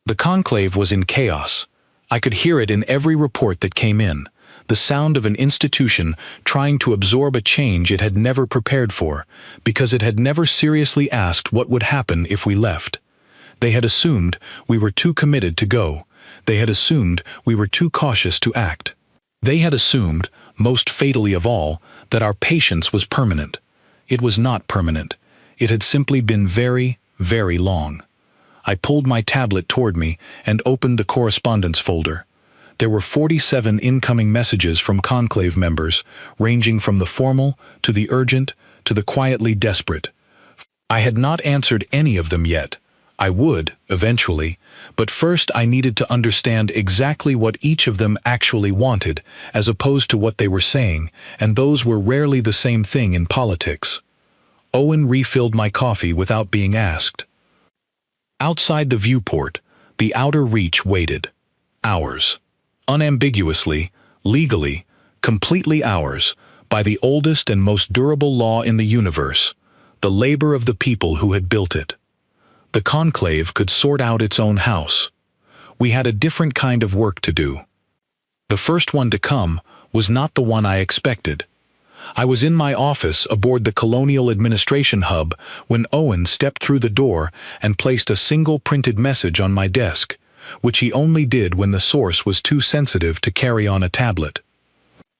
The conclave was in chaos. I could hear it in every report that came in, the sound of an institution trying to absorb a change it had never prepared for, because it had never seriously asked what would happen if we left. They had assumed we were too committed to go. They had assumed we were too cautious to act. They had assumed, most fatally of all, that our patience was permanent. It was not permanent. It had simply been very, very long. I pulled my tablet toward me and opened the correspondence folder. There were 47 incoming messages from conclave members, ranging from the formal to the urgent to the quietly desperate. I had not answered any of them yet. I would, eventually, but first I needed to understand exactly what each of them actually wanted, as opposed to what they were saying, and those were rarely the same thing in politics. Owen refilled my coffee without being asked. Outside the viewport, the outer reach waited. Ours. Unambiguously, legally, completely ours, by the oldest and most durable law in the universe, the labor of the people who had built it. The conclave could sort out its own house. We had a different kind of work to do. The first one to come was not the one I expected. I was in my office aboard the Colonial Administration Hub when Owen stepped through the door and placed a single printed message on my desk, which he only did when the source was too sensitive to carry on a tablet.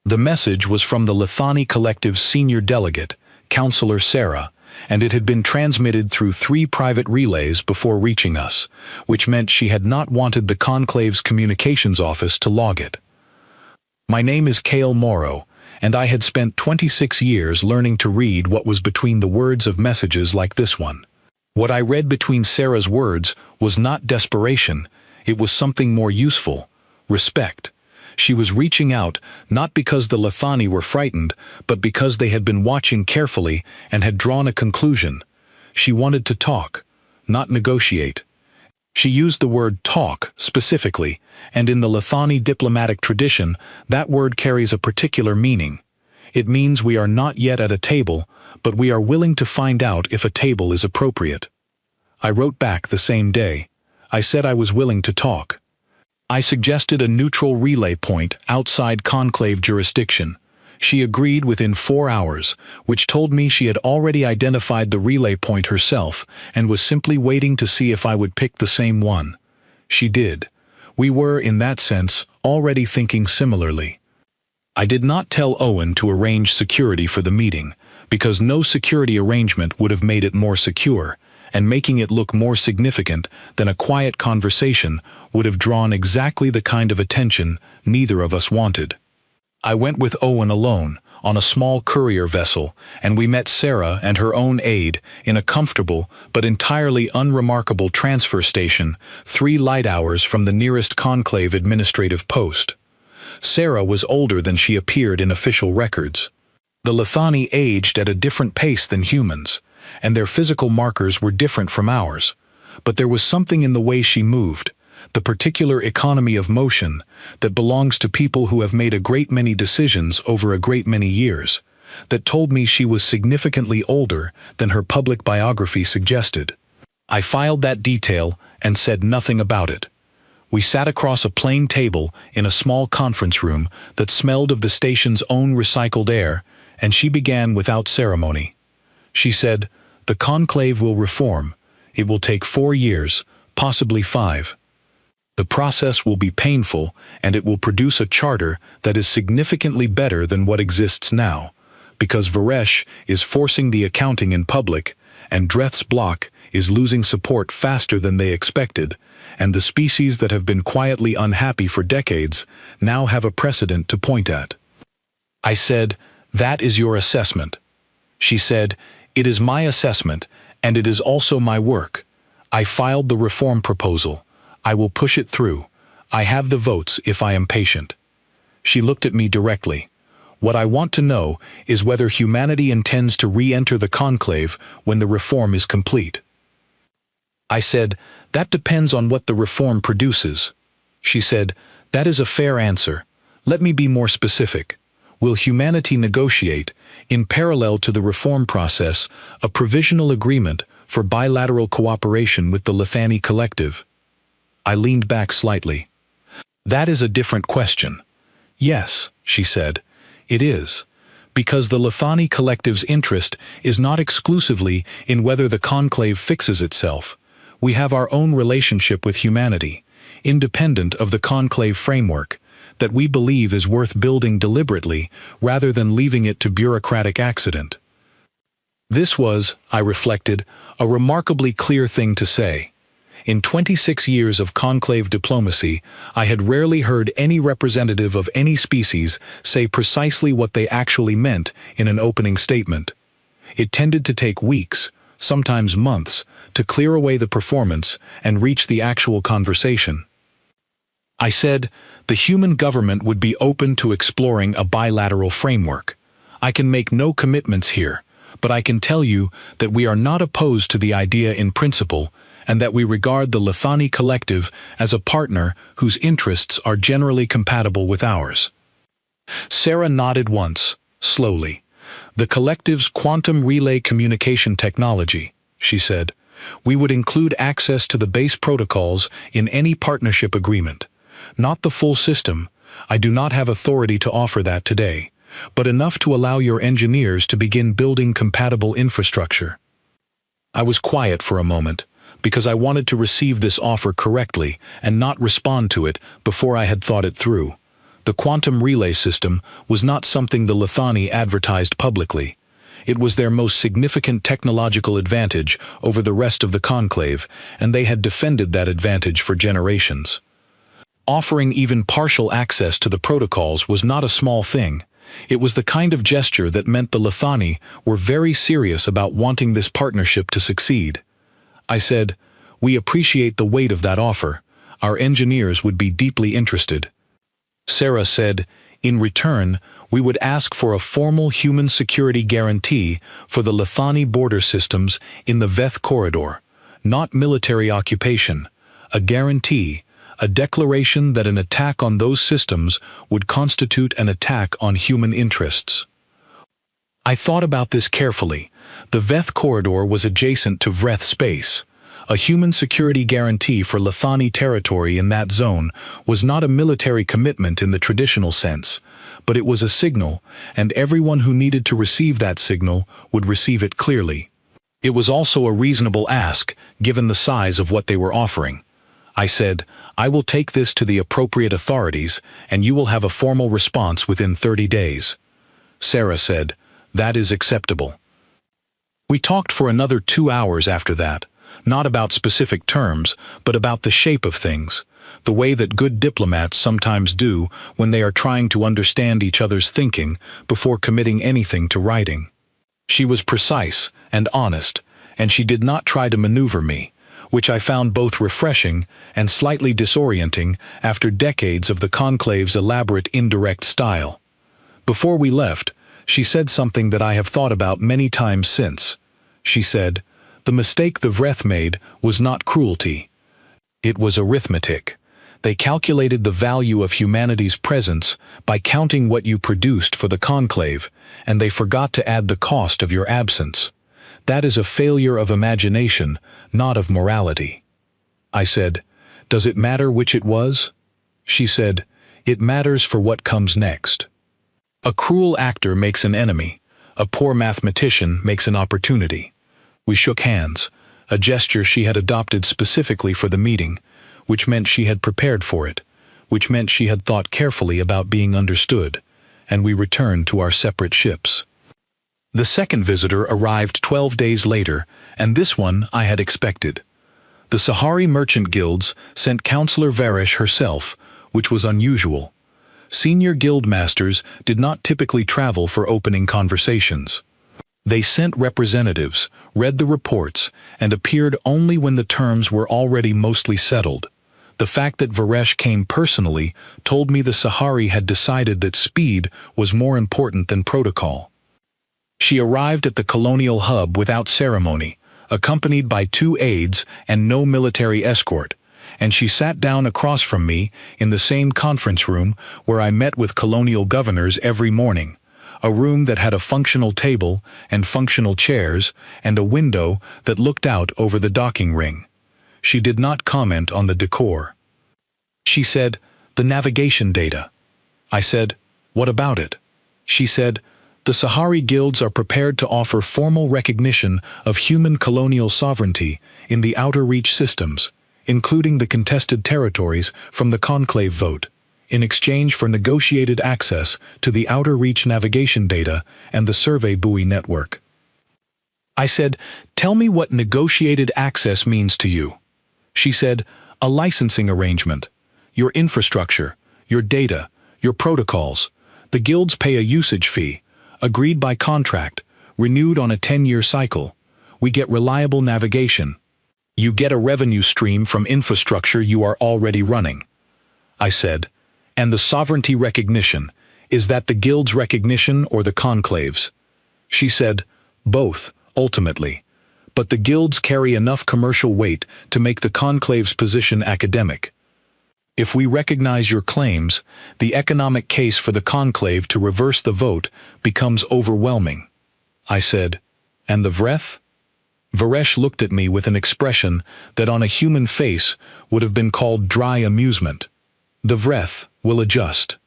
The message was from the Lethani Collective's senior delegate, Counselor Sarah, and it had been transmitted through 3 private relays before reaching us, which meant she had not wanted the Conclave's communications office to log it. My name is Cale Morrow, and I had spent 26 years learning to read what was between the words of messages like this one. What I read between Sarah's words was not desperation, it was something more useful: respect. She was reaching out, not because the Lethani were frightened, but because they had been watching carefully and had drawn a conclusion. She wanted to talk, not negotiate. She used the word talk specifically, and in the Lethani diplomatic tradition, that word carries a particular meaning. It means we are not yet at a table, but we are willing to find out if a table is appropriate. I wrote back the same day. I said I was willing to talk. I suggested a neutral relay point outside conclave jurisdiction. She agreed within 4 hours, which told me she had already identified the relay point herself and was simply waiting to see if I would pick the same one. She did. We were, in that sense, already thinking similarly. I did not tell Owen to arrange security for the meeting, because no security arrangement would have made it more secure, and making it look more significant than a quiet conversation would have drawn exactly the kind of attention neither of us wanted. I went with Owen alone, on a small courier vessel, and we met Sarah and her own aide in a comfortable but entirely unremarkable transfer station 3 light hours from the nearest conclave administrative post. Sarah was older than she appeared in official records. The Lethani aged at a different pace than humans, and their physical markers were different from ours, but there was something in the way she moved, the particular economy of motion that belongs to people who have made a great many decisions over a great many years, that told me she was significantly older than her public biography suggested. I filed that detail and said nothing about it. We sat across a plain table in a small conference room that smelled of the station's own recycled air, and she began without ceremony. She said, "The conclave will reform. It will take 4 years, possibly 5. The process will be painful, and it will produce a charter that is significantly better than what exists now, because Varesh is forcing the accounting in public, and Dreth's bloc is losing support faster than they expected, and the species that have been quietly unhappy for decades now have a precedent to point at." I said, "That is your assessment." She said, "It is my assessment, and it is also my work. I filed the reform proposal. I will push it through. I have the votes if I am patient." She looked at me directly. "What I want to know is whether humanity intends to re-enter the conclave when the reform is complete." I said, "That depends on what the reform produces." She said, "That is a fair answer. Let me be more specific. Will humanity negotiate, in parallel to the reform process, a provisional agreement for bilateral cooperation with the Lethani Collective?" I leaned back slightly. "That is a different question." "Yes," she said, "it is. Because the Lethani Collective's interest is not exclusively in whether the conclave fixes itself. We have our own relationship with humanity, independent of the conclave framework, that we believe is worth building deliberately rather than leaving it to bureaucratic accident." This was, I reflected, a remarkably clear thing to say. In 26 years of conclave diplomacy, I had rarely heard any representative of any species say precisely what they actually meant in an opening statement. It tended to take weeks, sometimes months, to clear away the performance and reach the actual conversation. I said, "The human government would be open to exploring a bilateral framework. I can make no commitments here, but I can tell you that we are not opposed to the idea in principle, and that we regard the Lethani Collective as a partner whose interests are generally compatible with ours." Sarah nodded once, slowly. "The Collective's quantum relay communication technology," she said. "We would include access to the base protocols in any partnership agreement. Not the full system. I do not have authority to offer that today. but enough to allow your engineers to begin building compatible infrastructure. I was quiet for a moment, because I wanted to receive this offer correctly and not respond to it before I had thought it through. The quantum relay system was not something the Lithani advertised publicly. It was their most significant technological advantage over the rest of the conclave, and they had defended that advantage for generations. Offering even partial access to the protocols was not a small thing. It was the kind of gesture that meant the Lithani were very serious about wanting this partnership to succeed. I said, "We appreciate the weight of that offer. Our engineers would be deeply interested." Sarah said, "In return, we would ask for a formal human security guarantee for the Lithani border systems in the Veth corridor, not military occupation, a guarantee, a declaration that an attack on those systems would constitute an attack on human interests." I thought about this carefully. The Veth corridor was adjacent to Vreth space. A human security guarantee for Lithani territory in that zone was not a military commitment in the traditional sense, but it was a signal, and everyone who needed to receive that signal would receive it clearly. It was also a reasonable ask, given the size of what they were offering. I said, "I will take this to the appropriate authorities, and you will have a formal response within 30 days. Sarah said, "That is acceptable." We talked for another 2 hours after that, not about specific terms, but about the shape of things, the way that good diplomats sometimes do when they are trying to understand each other's thinking before committing anything to writing. She was precise and honest, and she did not try to maneuver me, which I found both refreshing and slightly disorienting after decades of the conclave's elaborate indirect style. Before we left, she said something that I have thought about many times since. She said, "The mistake the Vreth made was not cruelty. It was arithmetic. They calculated the value of humanity's presence by counting what you produced for the conclave, and they forgot to add the cost of your absence. That is a failure of imagination, not of morality." I said, "Does it matter which it was?" She said, "It matters for what comes next. A cruel actor makes an enemy. A poor mathematician makes an opportunity." We shook hands, a gesture she had adopted specifically for the meeting, which meant she had prepared for it, which meant she had thought carefully about being understood, and we returned to our separate ships. The second visitor arrived 12 days later, and this one I had expected. The Sahari merchant guilds sent Counselor Varesh herself, which was unusual. Senior guild masters did not typically travel for opening conversations. They sent representatives, read the reports, and appeared only when the terms were already mostly settled. The fact that Varesh came personally told me the Sahari had decided that speed was more important than protocol. She arrived at the colonial hub without ceremony, accompanied by 2 aides and no military escort, and she sat down across from me in the same conference room where I met with colonial governors every morning, a room that had a functional table and functional chairs and a window that looked out over the docking ring. She did not comment on the decor. She said, "The navigation data." I said, "What about it?" She said, "The Sahari guilds are prepared to offer formal recognition of human colonial sovereignty in the outer reach systems, including the contested territories from the conclave vote, in exchange for negotiated access to the outer reach navigation data and the survey buoy network." I said, "Tell me what negotiated access means to you." She said, "A licensing arrangement. Your infrastructure, your data, your protocols. The guilds pay a usage fee, agreed by contract, renewed on a 10-year cycle. We get reliable navigation. You get a revenue stream from infrastructure you are already running." I said, "And the sovereignty recognition, is that the guild's recognition or the conclave's?" She said, "Both, ultimately. But the guilds carry enough commercial weight to make the conclave's position academic. If we recognize your claims, the economic case for the conclave to reverse the vote becomes overwhelming." I said, "And the Vreth?" Varesh looked at me with an expression that on a human face would have been called dry amusement. "The Vreth will adjust.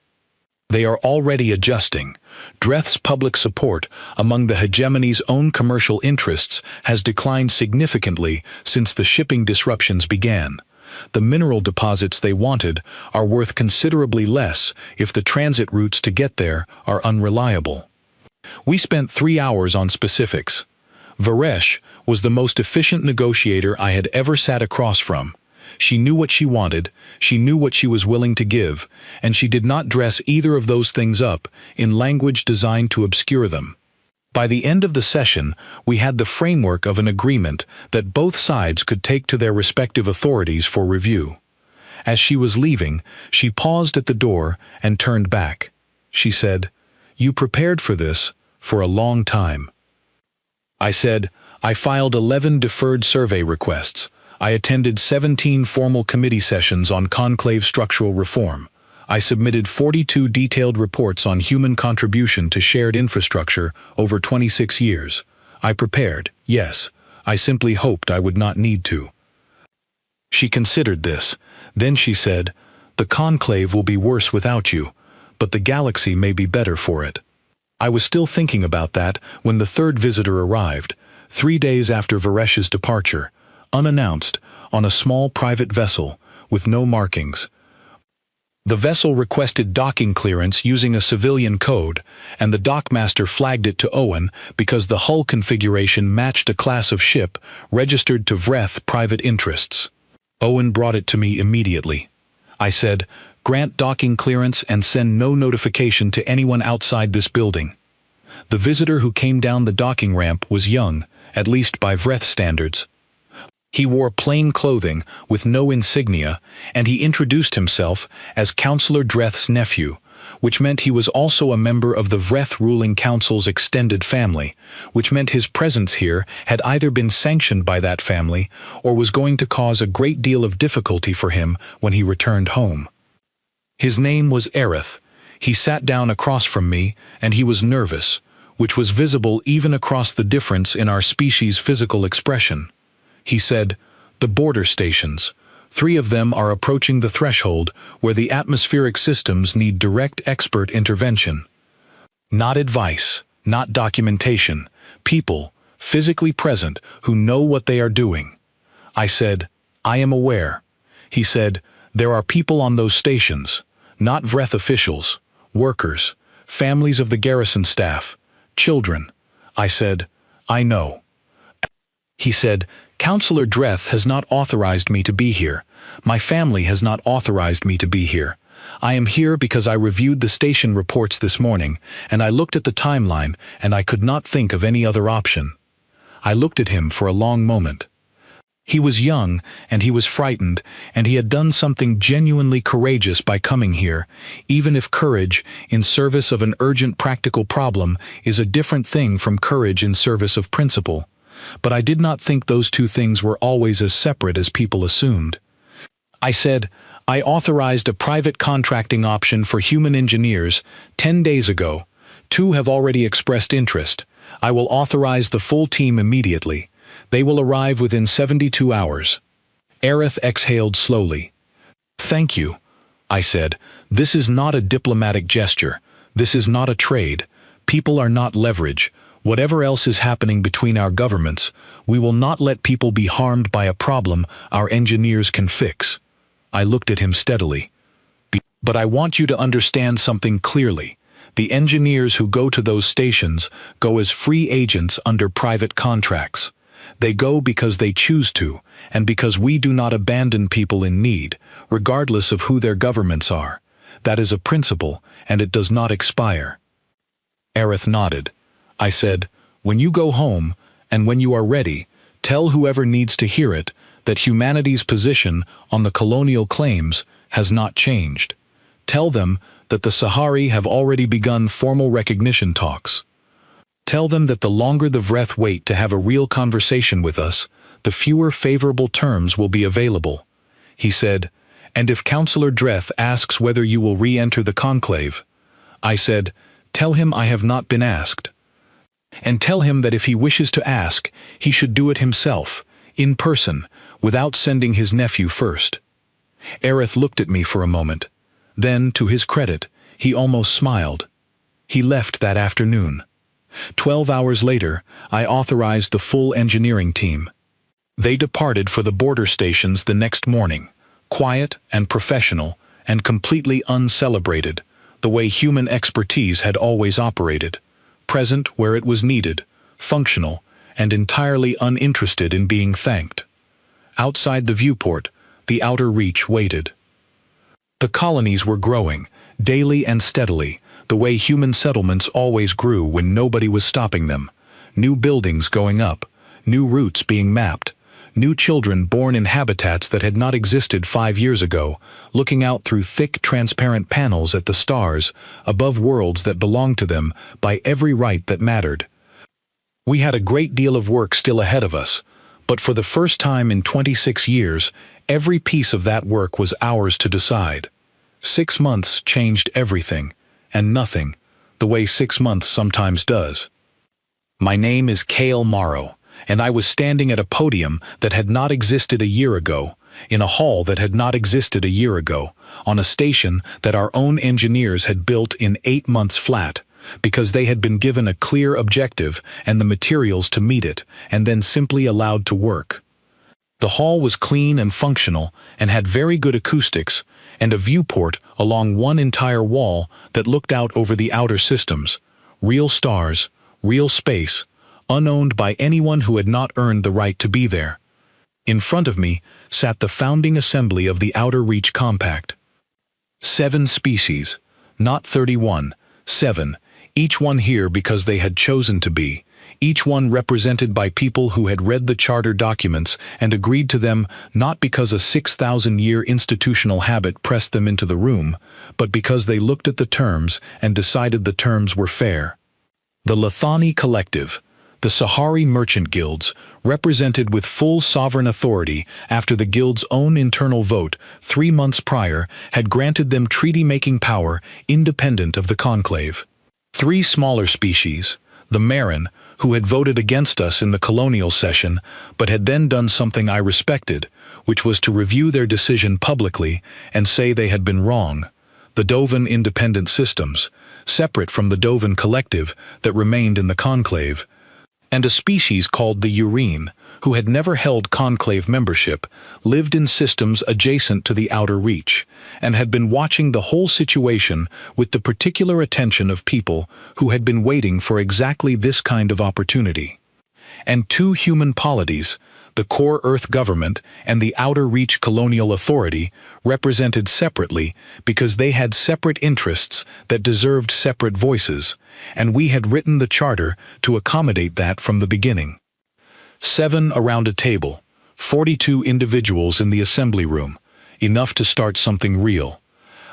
They are already adjusting, Dreth's public support among the hegemony's own commercial interests has declined significantly since the shipping disruptions began. The mineral deposits they wanted are worth considerably less if the transit routes to get there are unreliable. We spent 3 hours on specifics. Varesh was the most efficient negotiator I had ever sat across from. She knew what she wanted, she knew what she was willing to give, and she did not dress either of those things up in language designed to obscure them. By the end of the session, we had the framework of an agreement that both sides could take to their respective authorities for review. As she was leaving, she paused at the door and turned back. She said, "You prepared for this for a long time." I said, "I filed 11 deferred survey requests. I attended 17 formal committee sessions on conclave structural reform. I submitted 42 detailed reports on human contribution to shared infrastructure over 26 years. I prepared, yes. I simply hoped I would not need to." She considered this. Then she said, "The conclave will be worse without you, but the galaxy may be better for it." I was still thinking about that when the third visitor arrived, 3 days after Varesh's departure, unannounced, on a small private vessel, with no markings. The vessel requested docking clearance using a civilian code, and the dockmaster flagged it to Owen because the hull configuration matched a class of ship registered to Vreth private interests. Owen brought it to me immediately. I said, "Grant docking clearance and send no notification to anyone outside this building." The visitor who came down the docking ramp was young, at least by Vreth standards. He wore plain clothing with no insignia, and he introduced himself as Councillor Dreth's nephew, which meant he was also a member of the Vreth ruling council's extended family, which meant his presence here had either been sanctioned by that family or was going to cause a great deal of difficulty for him when he returned home. His name was Aerith. He sat down across from me, and he was nervous, which was visible even across the difference in our species' physical expression. He said, "The border stations. 3 of them are approaching the threshold where the atmospheric systems need direct expert intervention. Not advice, not documentation. People, physically present, who know what they are doing." I said, "I am aware." He said, "There are people on those stations, not Vreth officials, workers, families of the garrison staff, children." I said, "I know." He said, "Councillor Dreth has not authorized me to be here. My family has not authorized me to be here. I am here because I reviewed the station reports this morning, and I looked at the timeline, and I could not think of any other option." I looked at him for a long moment. He was young, and he was frightened, and he had done something genuinely courageous by coming here, even if courage in service of an urgent practical problem is a different thing from courage in service of principle. But I did not think those two things were always as separate as people assumed. I said, "I authorized a private contracting option for human engineers 10 days ago. 2 have already expressed interest. I will authorize the full team immediately. They will arrive within 72 hours. Aerith exhaled slowly. "Thank you," I said. "This is not a diplomatic gesture. This is not a trade. People are not leverage. Whatever else is happening between our governments, we will not let people be harmed by a problem our engineers can fix." I looked at him steadily. "But I want you to understand something clearly. The engineers who go to those stations go as free agents under private contracts. They go because they choose to, and because we do not abandon people in need, regardless of who their governments are. That is a principle, and it does not expire." Aerith nodded. I said, "When you go home, and when you are ready, tell whoever needs to hear it that humanity's position on the colonial claims has not changed. Tell them that the Sahari have already begun formal recognition talks. Tell them that the longer the Vreth wait to have a real conversation with us, the fewer favorable terms will be available." He said, "And if Councillor Dreth asks whether you will re-enter the conclave," I said, "Tell him I have not been asked. And tell him that if he wishes to ask, he should do it himself, in person, without sending his nephew first." Aerith looked at me for a moment. Then, to his credit, he almost smiled. He left that afternoon. 12 hours later, I authorized the full engineering team. They departed for the border stations the next morning, quiet and professional and completely uncelebrated, the way human expertise had always operated, present where it was needed, functional, and entirely uninterested in being thanked. Outside the viewport, the outer reach waited. The colonies were growing, daily and steadily, the way human settlements always grew when nobody was stopping them. New buildings going up, new routes being mapped, new children born in habitats that had not existed 5 years ago, looking out through thick, transparent panels at the stars, above worlds that belonged to them by every right that mattered. We had a great deal of work still ahead of us, but for the first time in 26 years, every piece of that work was ours to decide. 6 months changed everything, and nothing, the way 6 months sometimes does. My name is Cale Morrow, and I was standing at a podium that had not existed a year ago, in a hall that had not existed a year ago, on a station that our own engineers had built in 8 months flat, because they had been given a clear objective and the materials to meet it, and then simply allowed to work. The hall was clean and functional, and had very good acoustics, and a viewport along one entire wall that looked out over the outer systems, real stars, real space, unowned by anyone who had not earned the right to be there. In front of me sat the founding assembly of the Outer Reach Compact. 7 species, not 31, 7, each one here because they had chosen to be, each one represented by people who had read the charter documents and agreed to them not because a 6,000-year institutional habit pressed them into the room, but because they looked at the terms and decided the terms were fair. The Lethani Collective, the Sahari merchant guilds, represented with full sovereign authority after the guild's own internal vote 3 months prior had granted them treaty-making power independent of the conclave. 3 smaller species, the Marin, who had voted against us in the colonial session but had then done something I respected, which was to review their decision publicly and say they had been wrong, the Dovan Independent Systems, separate from the Dovan Collective that remained in the conclave, and a species called the Urine, who had never held conclave membership, lived in systems adjacent to the outer reach, and had been watching the whole situation with the particular attention of people who had been waiting for exactly this kind of opportunity. And 2 human polities, the Core Earth Government and the Outer Reach Colonial Authority, represented separately because they had separate interests that deserved separate voices, and we had written the charter to accommodate that from the beginning. 7 around a table, 42 individuals in the assembly room, enough to start something real.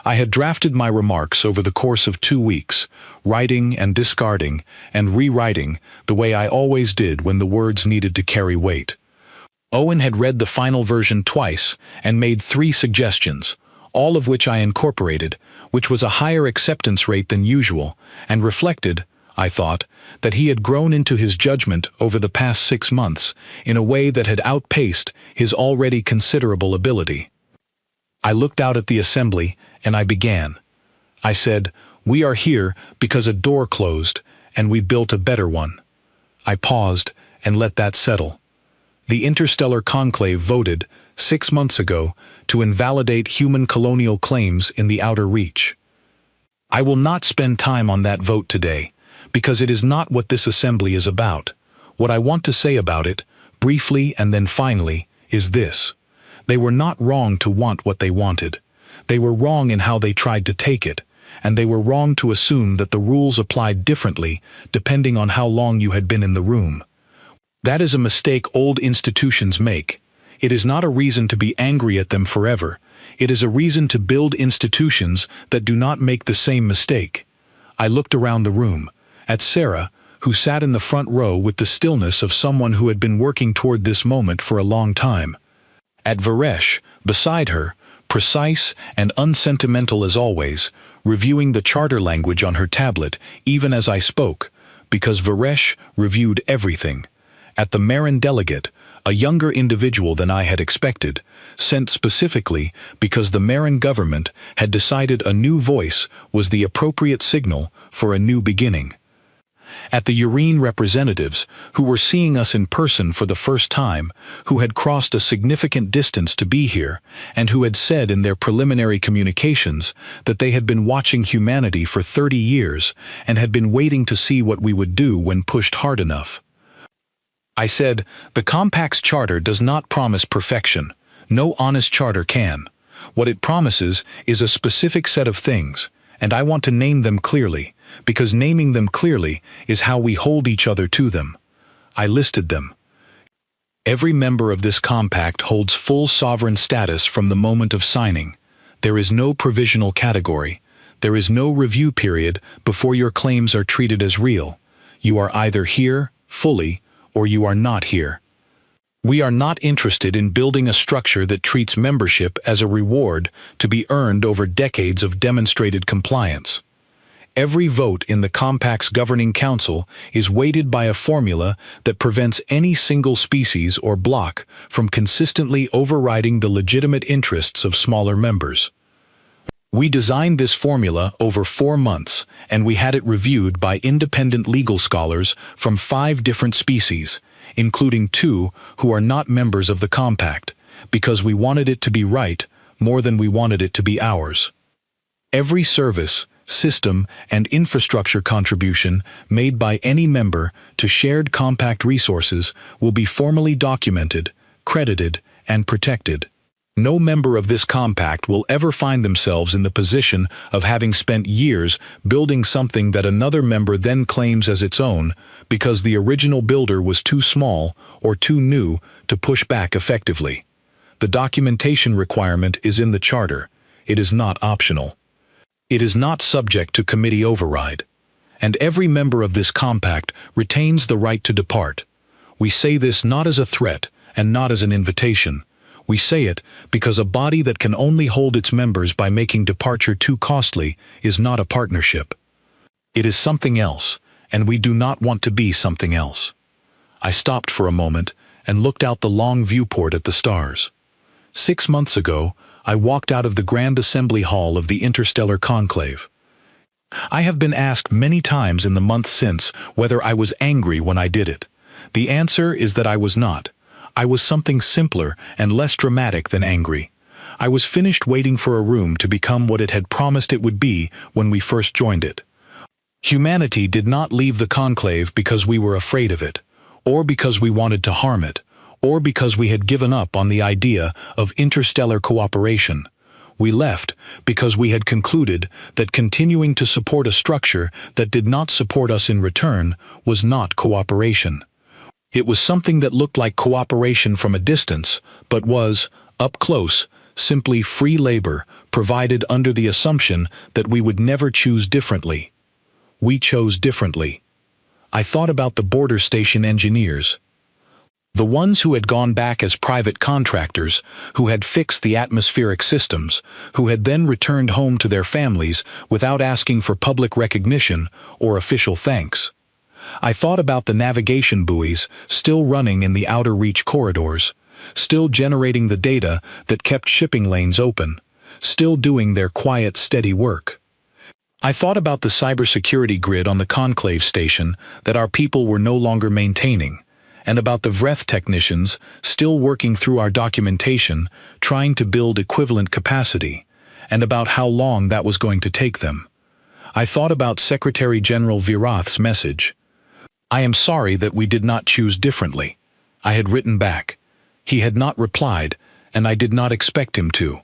I had drafted my remarks over the course of 2 weeks, writing and discarding and rewriting the way I always did when the words needed to carry weight. Owen had read the final version twice and made 3 suggestions, all of which I incorporated, which was a higher acceptance rate than usual, and reflected, I thought, that he had grown into his judgment over the past 6 months in a way that had outpaced his already considerable ability. I looked out at the assembly and I began. I said, "We are here because a door closed and we built a better one." I paused and let that settle. The Interstellar Conclave voted, 6 months ago, to invalidate human colonial claims in the Outer Reach. I will not spend time on that vote today, because it is not what this assembly is about. What I want to say about it, briefly and then finally, is this. They were not wrong to want what they wanted. They were wrong in how they tried to take it, and they were wrong to assume that the rules applied differently depending on how long you had been in the room. That is a mistake old institutions make. It is not a reason to be angry at them forever. It is a reason to build institutions that do not make the same mistake. I looked around the room, at Sarah, who sat in the front row with the stillness of someone who had been working toward this moment for a long time. At Varesh, beside her, precise and unsentimental as always, reviewing the charter language on her tablet even as I spoke, because Varesh reviewed everything. At the Marin delegate, a younger individual than I had expected, sent specifically because the Marin government had decided a new voice was the appropriate signal for a new beginning. At the Urine representatives, who were seeing us in person for the first time, who had crossed a significant distance to be here, and who had said in their preliminary communications that they had been watching humanity for 30 years and had been waiting to see what we would do when pushed hard enough. I said, the Compact's charter does not promise perfection. No honest charter can. What it promises is a specific set of things, and I want to name them clearly, because naming them clearly is how we hold each other to them. I listed them. Every member of this compact holds full sovereign status from the moment of signing. There is no provisional category. There is no review period before your claims are treated as real. You are either here, fully, or you are not here. We are not interested in building a structure that treats membership as a reward to be earned over decades of demonstrated compliance. Every vote in the Compact's governing council is weighted by a formula that prevents any single species or block from consistently overriding the legitimate interests of smaller members. We designed this formula over 4 months, and we had it reviewed by independent legal scholars from 5 different species, including 2 who are not members of the Compact, because we wanted it to be right more than we wanted it to be ours. Every service, system, and infrastructure contribution made by any member to shared Compact resources will be formally documented, credited, and protected. No member of this Compact will ever find themselves in the position of having spent years building something that another member then claims as its own because the original builder was too small or too new to push back effectively. The documentation requirement is in the charter. It is not optional. It is not subject to committee override. And every member of this Compact retains the right to depart. We say this not as a threat and not as an invitation. We say it because a body that can only hold its members by making departure too costly is not a partnership. It is something else, and we do not want to be something else. I stopped for a moment and looked out the long viewport at the stars. 6 months ago, I walked out of the Grand Assembly Hall of the Interstellar Conclave. I have been asked many times in the months since whether I was angry when I did it. The answer is that I was not. I was something simpler and less dramatic than angry. I was finished waiting for a room to become what it had promised it would be when we first joined it. Humanity did not leave the conclave because we were afraid of it, or because we wanted to harm it, or because we had given up on the idea of interstellar cooperation. We left because we had concluded that continuing to support a structure that did not support us in return was not cooperation. It was something that looked like cooperation from a distance, but was, up close, simply free labor provided under the assumption that we would never choose differently. We chose differently. I thought about the border station engineers. The ones who had gone back as private contractors, who had fixed the atmospheric systems, who had then returned home to their families without asking for public recognition or official thanks. I thought about the navigation buoys still running in the outer reach corridors, still generating the data that kept shipping lanes open, still doing their quiet, steady work. I thought about the cybersecurity grid on the conclave station that our people were no longer maintaining, and about the VRETH technicians still working through our documentation, trying to build equivalent capacity, and about how long that was going to take them. I thought about Secretary General Virath's message. I am sorry that we did not choose differently. I had written back. He had not replied, and I did not expect him to.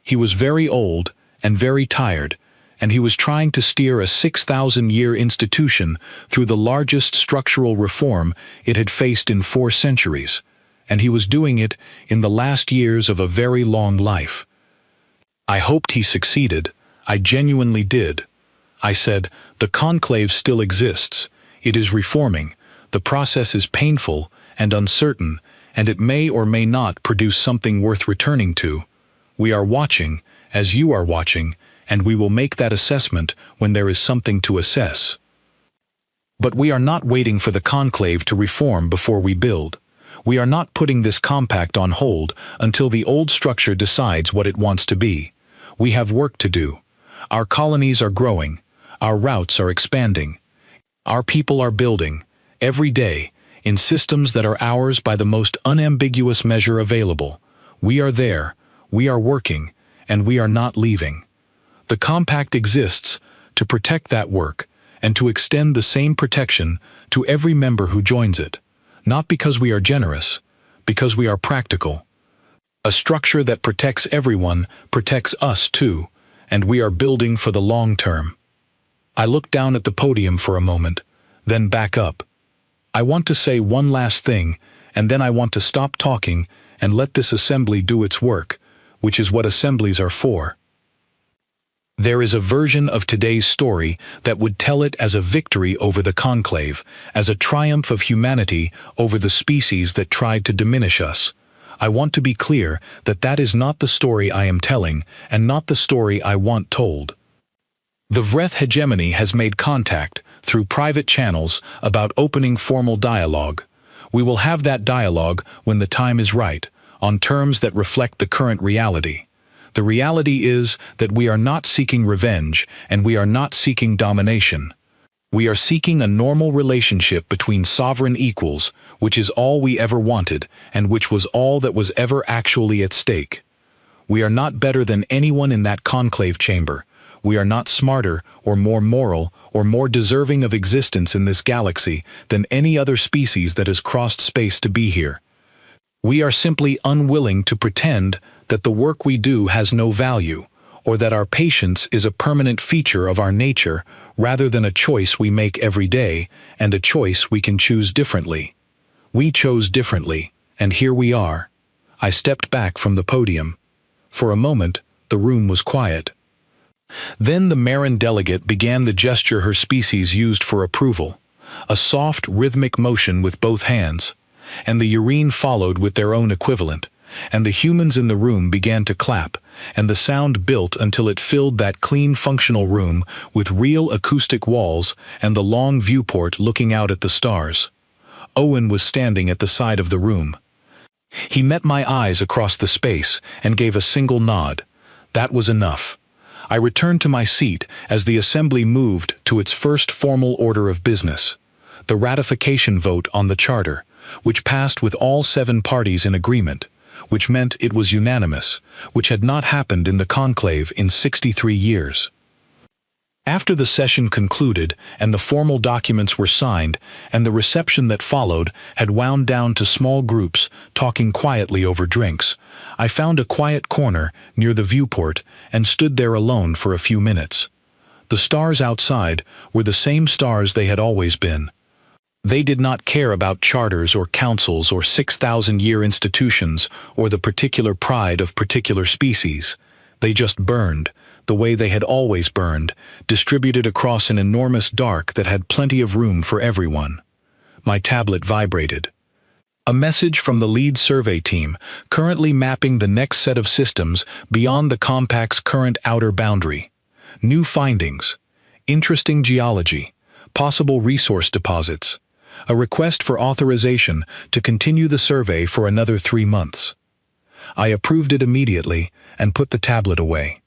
He was very old and very tired, and he was trying to steer a 6,000-year institution through the largest structural reform it had faced in 4 centuries, and he was doing it in the last years of a very long life. I hoped he succeeded. I genuinely did. I said, the conclave still exists. It is reforming. The process is painful and uncertain, and it may or may not produce something worth returning to. We are watching, as you are watching, and we will make that assessment when there is something to assess. But we are not waiting for the conclave to reform before we build. We are not putting this compact on hold until the old structure decides what it wants to be. We have work to do. Our colonies are growing. Our routes are expanding. Our people are building, every day, in systems that are ours by the most unambiguous measure available. We are there, we are working, and we are not leaving. The compact exists to protect that work and to extend the same protection to every member who joins it, not because we are generous, because we are practical. A structure that protects everyone protects us too, and we are building for the long term. I look down at the podium for a moment, then back up. I want to say one last thing, and then I want to stop talking and let this assembly do its work, which is what assemblies are for. There is a version of today's story that would tell it as a victory over the conclave, as a triumph of humanity over the species that tried to diminish us. I want to be clear that that is not the story I am telling, and not the story I want told. The Vreth hegemony has made contact, through private channels, about opening formal dialogue. We will have that dialogue when the time is right, on terms that reflect the current reality. The reality is that we are not seeking revenge, and we are not seeking domination. We are seeking a normal relationship between sovereign equals, which is all we ever wanted, and which was all that was ever actually at stake. We are not better than anyone in that conclave chamber. We are not smarter, or more moral, or more deserving of existence in this galaxy than any other species that has crossed space to be here. We are simply unwilling to pretend that the work we do has no value, or that our patience is a permanent feature of our nature rather than a choice we make every day, and a choice we can choose differently. We chose differently, and here we are. I stepped back from the podium. For a moment, the room was quiet. Then the Marin delegate began the gesture her species used for approval, a soft, rhythmic motion with both hands, and the Urine followed with their own equivalent, and the humans in the room began to clap, and the sound built until it filled that clean, functional room with real acoustic walls and the long viewport looking out at the stars. Owen was standing at the side of the room. He met my eyes across the space and gave a single nod. That was enough. I returned to my seat as the assembly moved to its first formal order of business, the ratification vote on the charter, which passed with all 7 parties in agreement, which meant it was unanimous, which had not happened in the conclave in 63 years. After the session concluded and the formal documents were signed, and the reception that followed had wound down to small groups talking quietly over drinks, I found a quiet corner near the viewport and stood there alone for a few minutes. The stars outside were the same stars they had always been. They did not care about charters or councils or 6,000-year institutions or the particular pride of particular species. They just burned, the way they had always burned, distributed across an enormous dark that had plenty of room for everyone. My tablet vibrated. A message from the lead survey team, currently mapping the next set of systems beyond the compact's current outer boundary. New findings. Interesting geology. Possible resource deposits. A request for authorization to continue the survey for another 3 months. I approved it immediately and put the tablet away.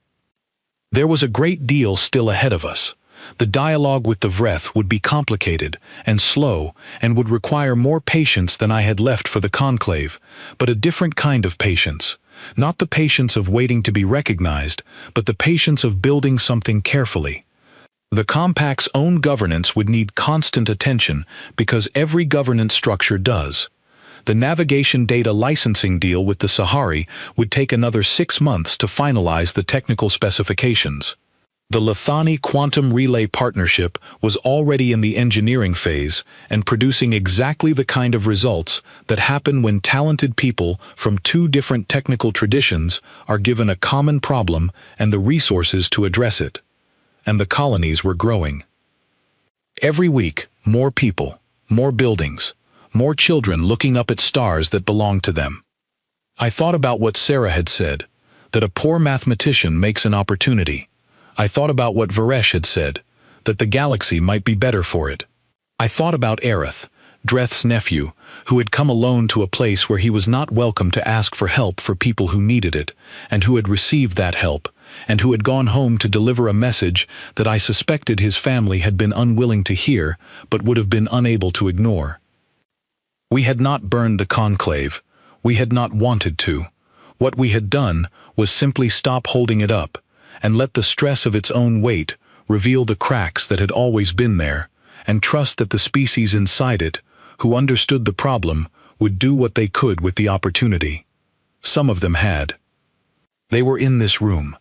There was a great deal still ahead of us. The dialogue with the Vreth would be complicated and slow and would require more patience than I had left for the conclave, but a different kind of patience. Not the patience of waiting to be recognized, but the patience of building something carefully. The compact's own governance would need constant attention because every governance structure does. The navigation data licensing deal with the Sahari would take another 6 months to finalize the technical specifications. The Lethani Quantum Relay Partnership was already in the engineering phase and producing exactly the kind of results that happen when talented people from 2 different technical traditions are given a common problem and the resources to address it. And the colonies were growing. Every week, more people, more buildings, more children looking up at stars that belonged to them. I thought about what Sarah had said, that a poor mathematician makes an opportunity. I thought about what Varesh had said, that the galaxy might be better for it. I thought about Aerith, Dreth's nephew, who had come alone to a place where he was not welcome to ask for help for people who needed it, and who had received that help, and who had gone home to deliver a message that I suspected his family had been unwilling to hear but would have been unable to ignore. We had not burned the conclave. We had not wanted to. What we had done was simply stop holding it up and let the stress of its own weight reveal the cracks that had always been there, and trust that the species inside it, who understood the problem, would do what they could with the opportunity. Some of them had. They were in this room.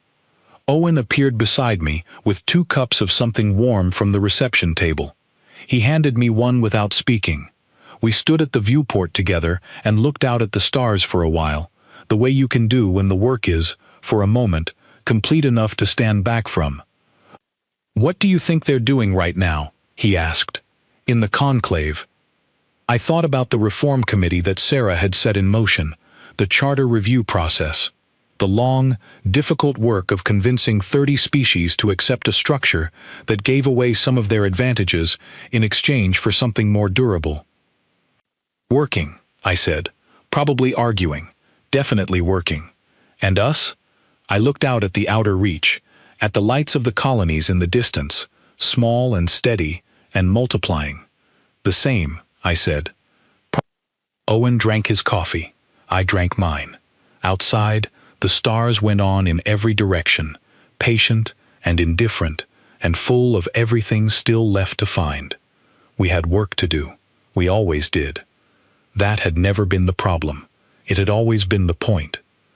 Owen appeared beside me with 2 cups of something warm from the reception table. He handed me one without speaking. We stood at the viewport together and looked out at the stars for a while, the way you can do when the work is, for a moment, complete enough to stand back from. "What do you think they're doing right now?" he asked. "In the conclave." I thought about the reform committee that Sarah had set in motion, the charter review process, the long, difficult work of convincing 30 species to accept a structure that gave away some of their advantages in exchange for something more durable. "Working," I said, "probably arguing, definitely working. And us?" I looked out at the outer reach, at the lights of the colonies in the distance, small and steady and multiplying. "The same," I said. Owen drank his coffee. I drank mine. Outside, the stars went on in every direction, patient and indifferent, and full of everything still left to find. We had work to do. We always did. That had never been the problem. It had always been the point.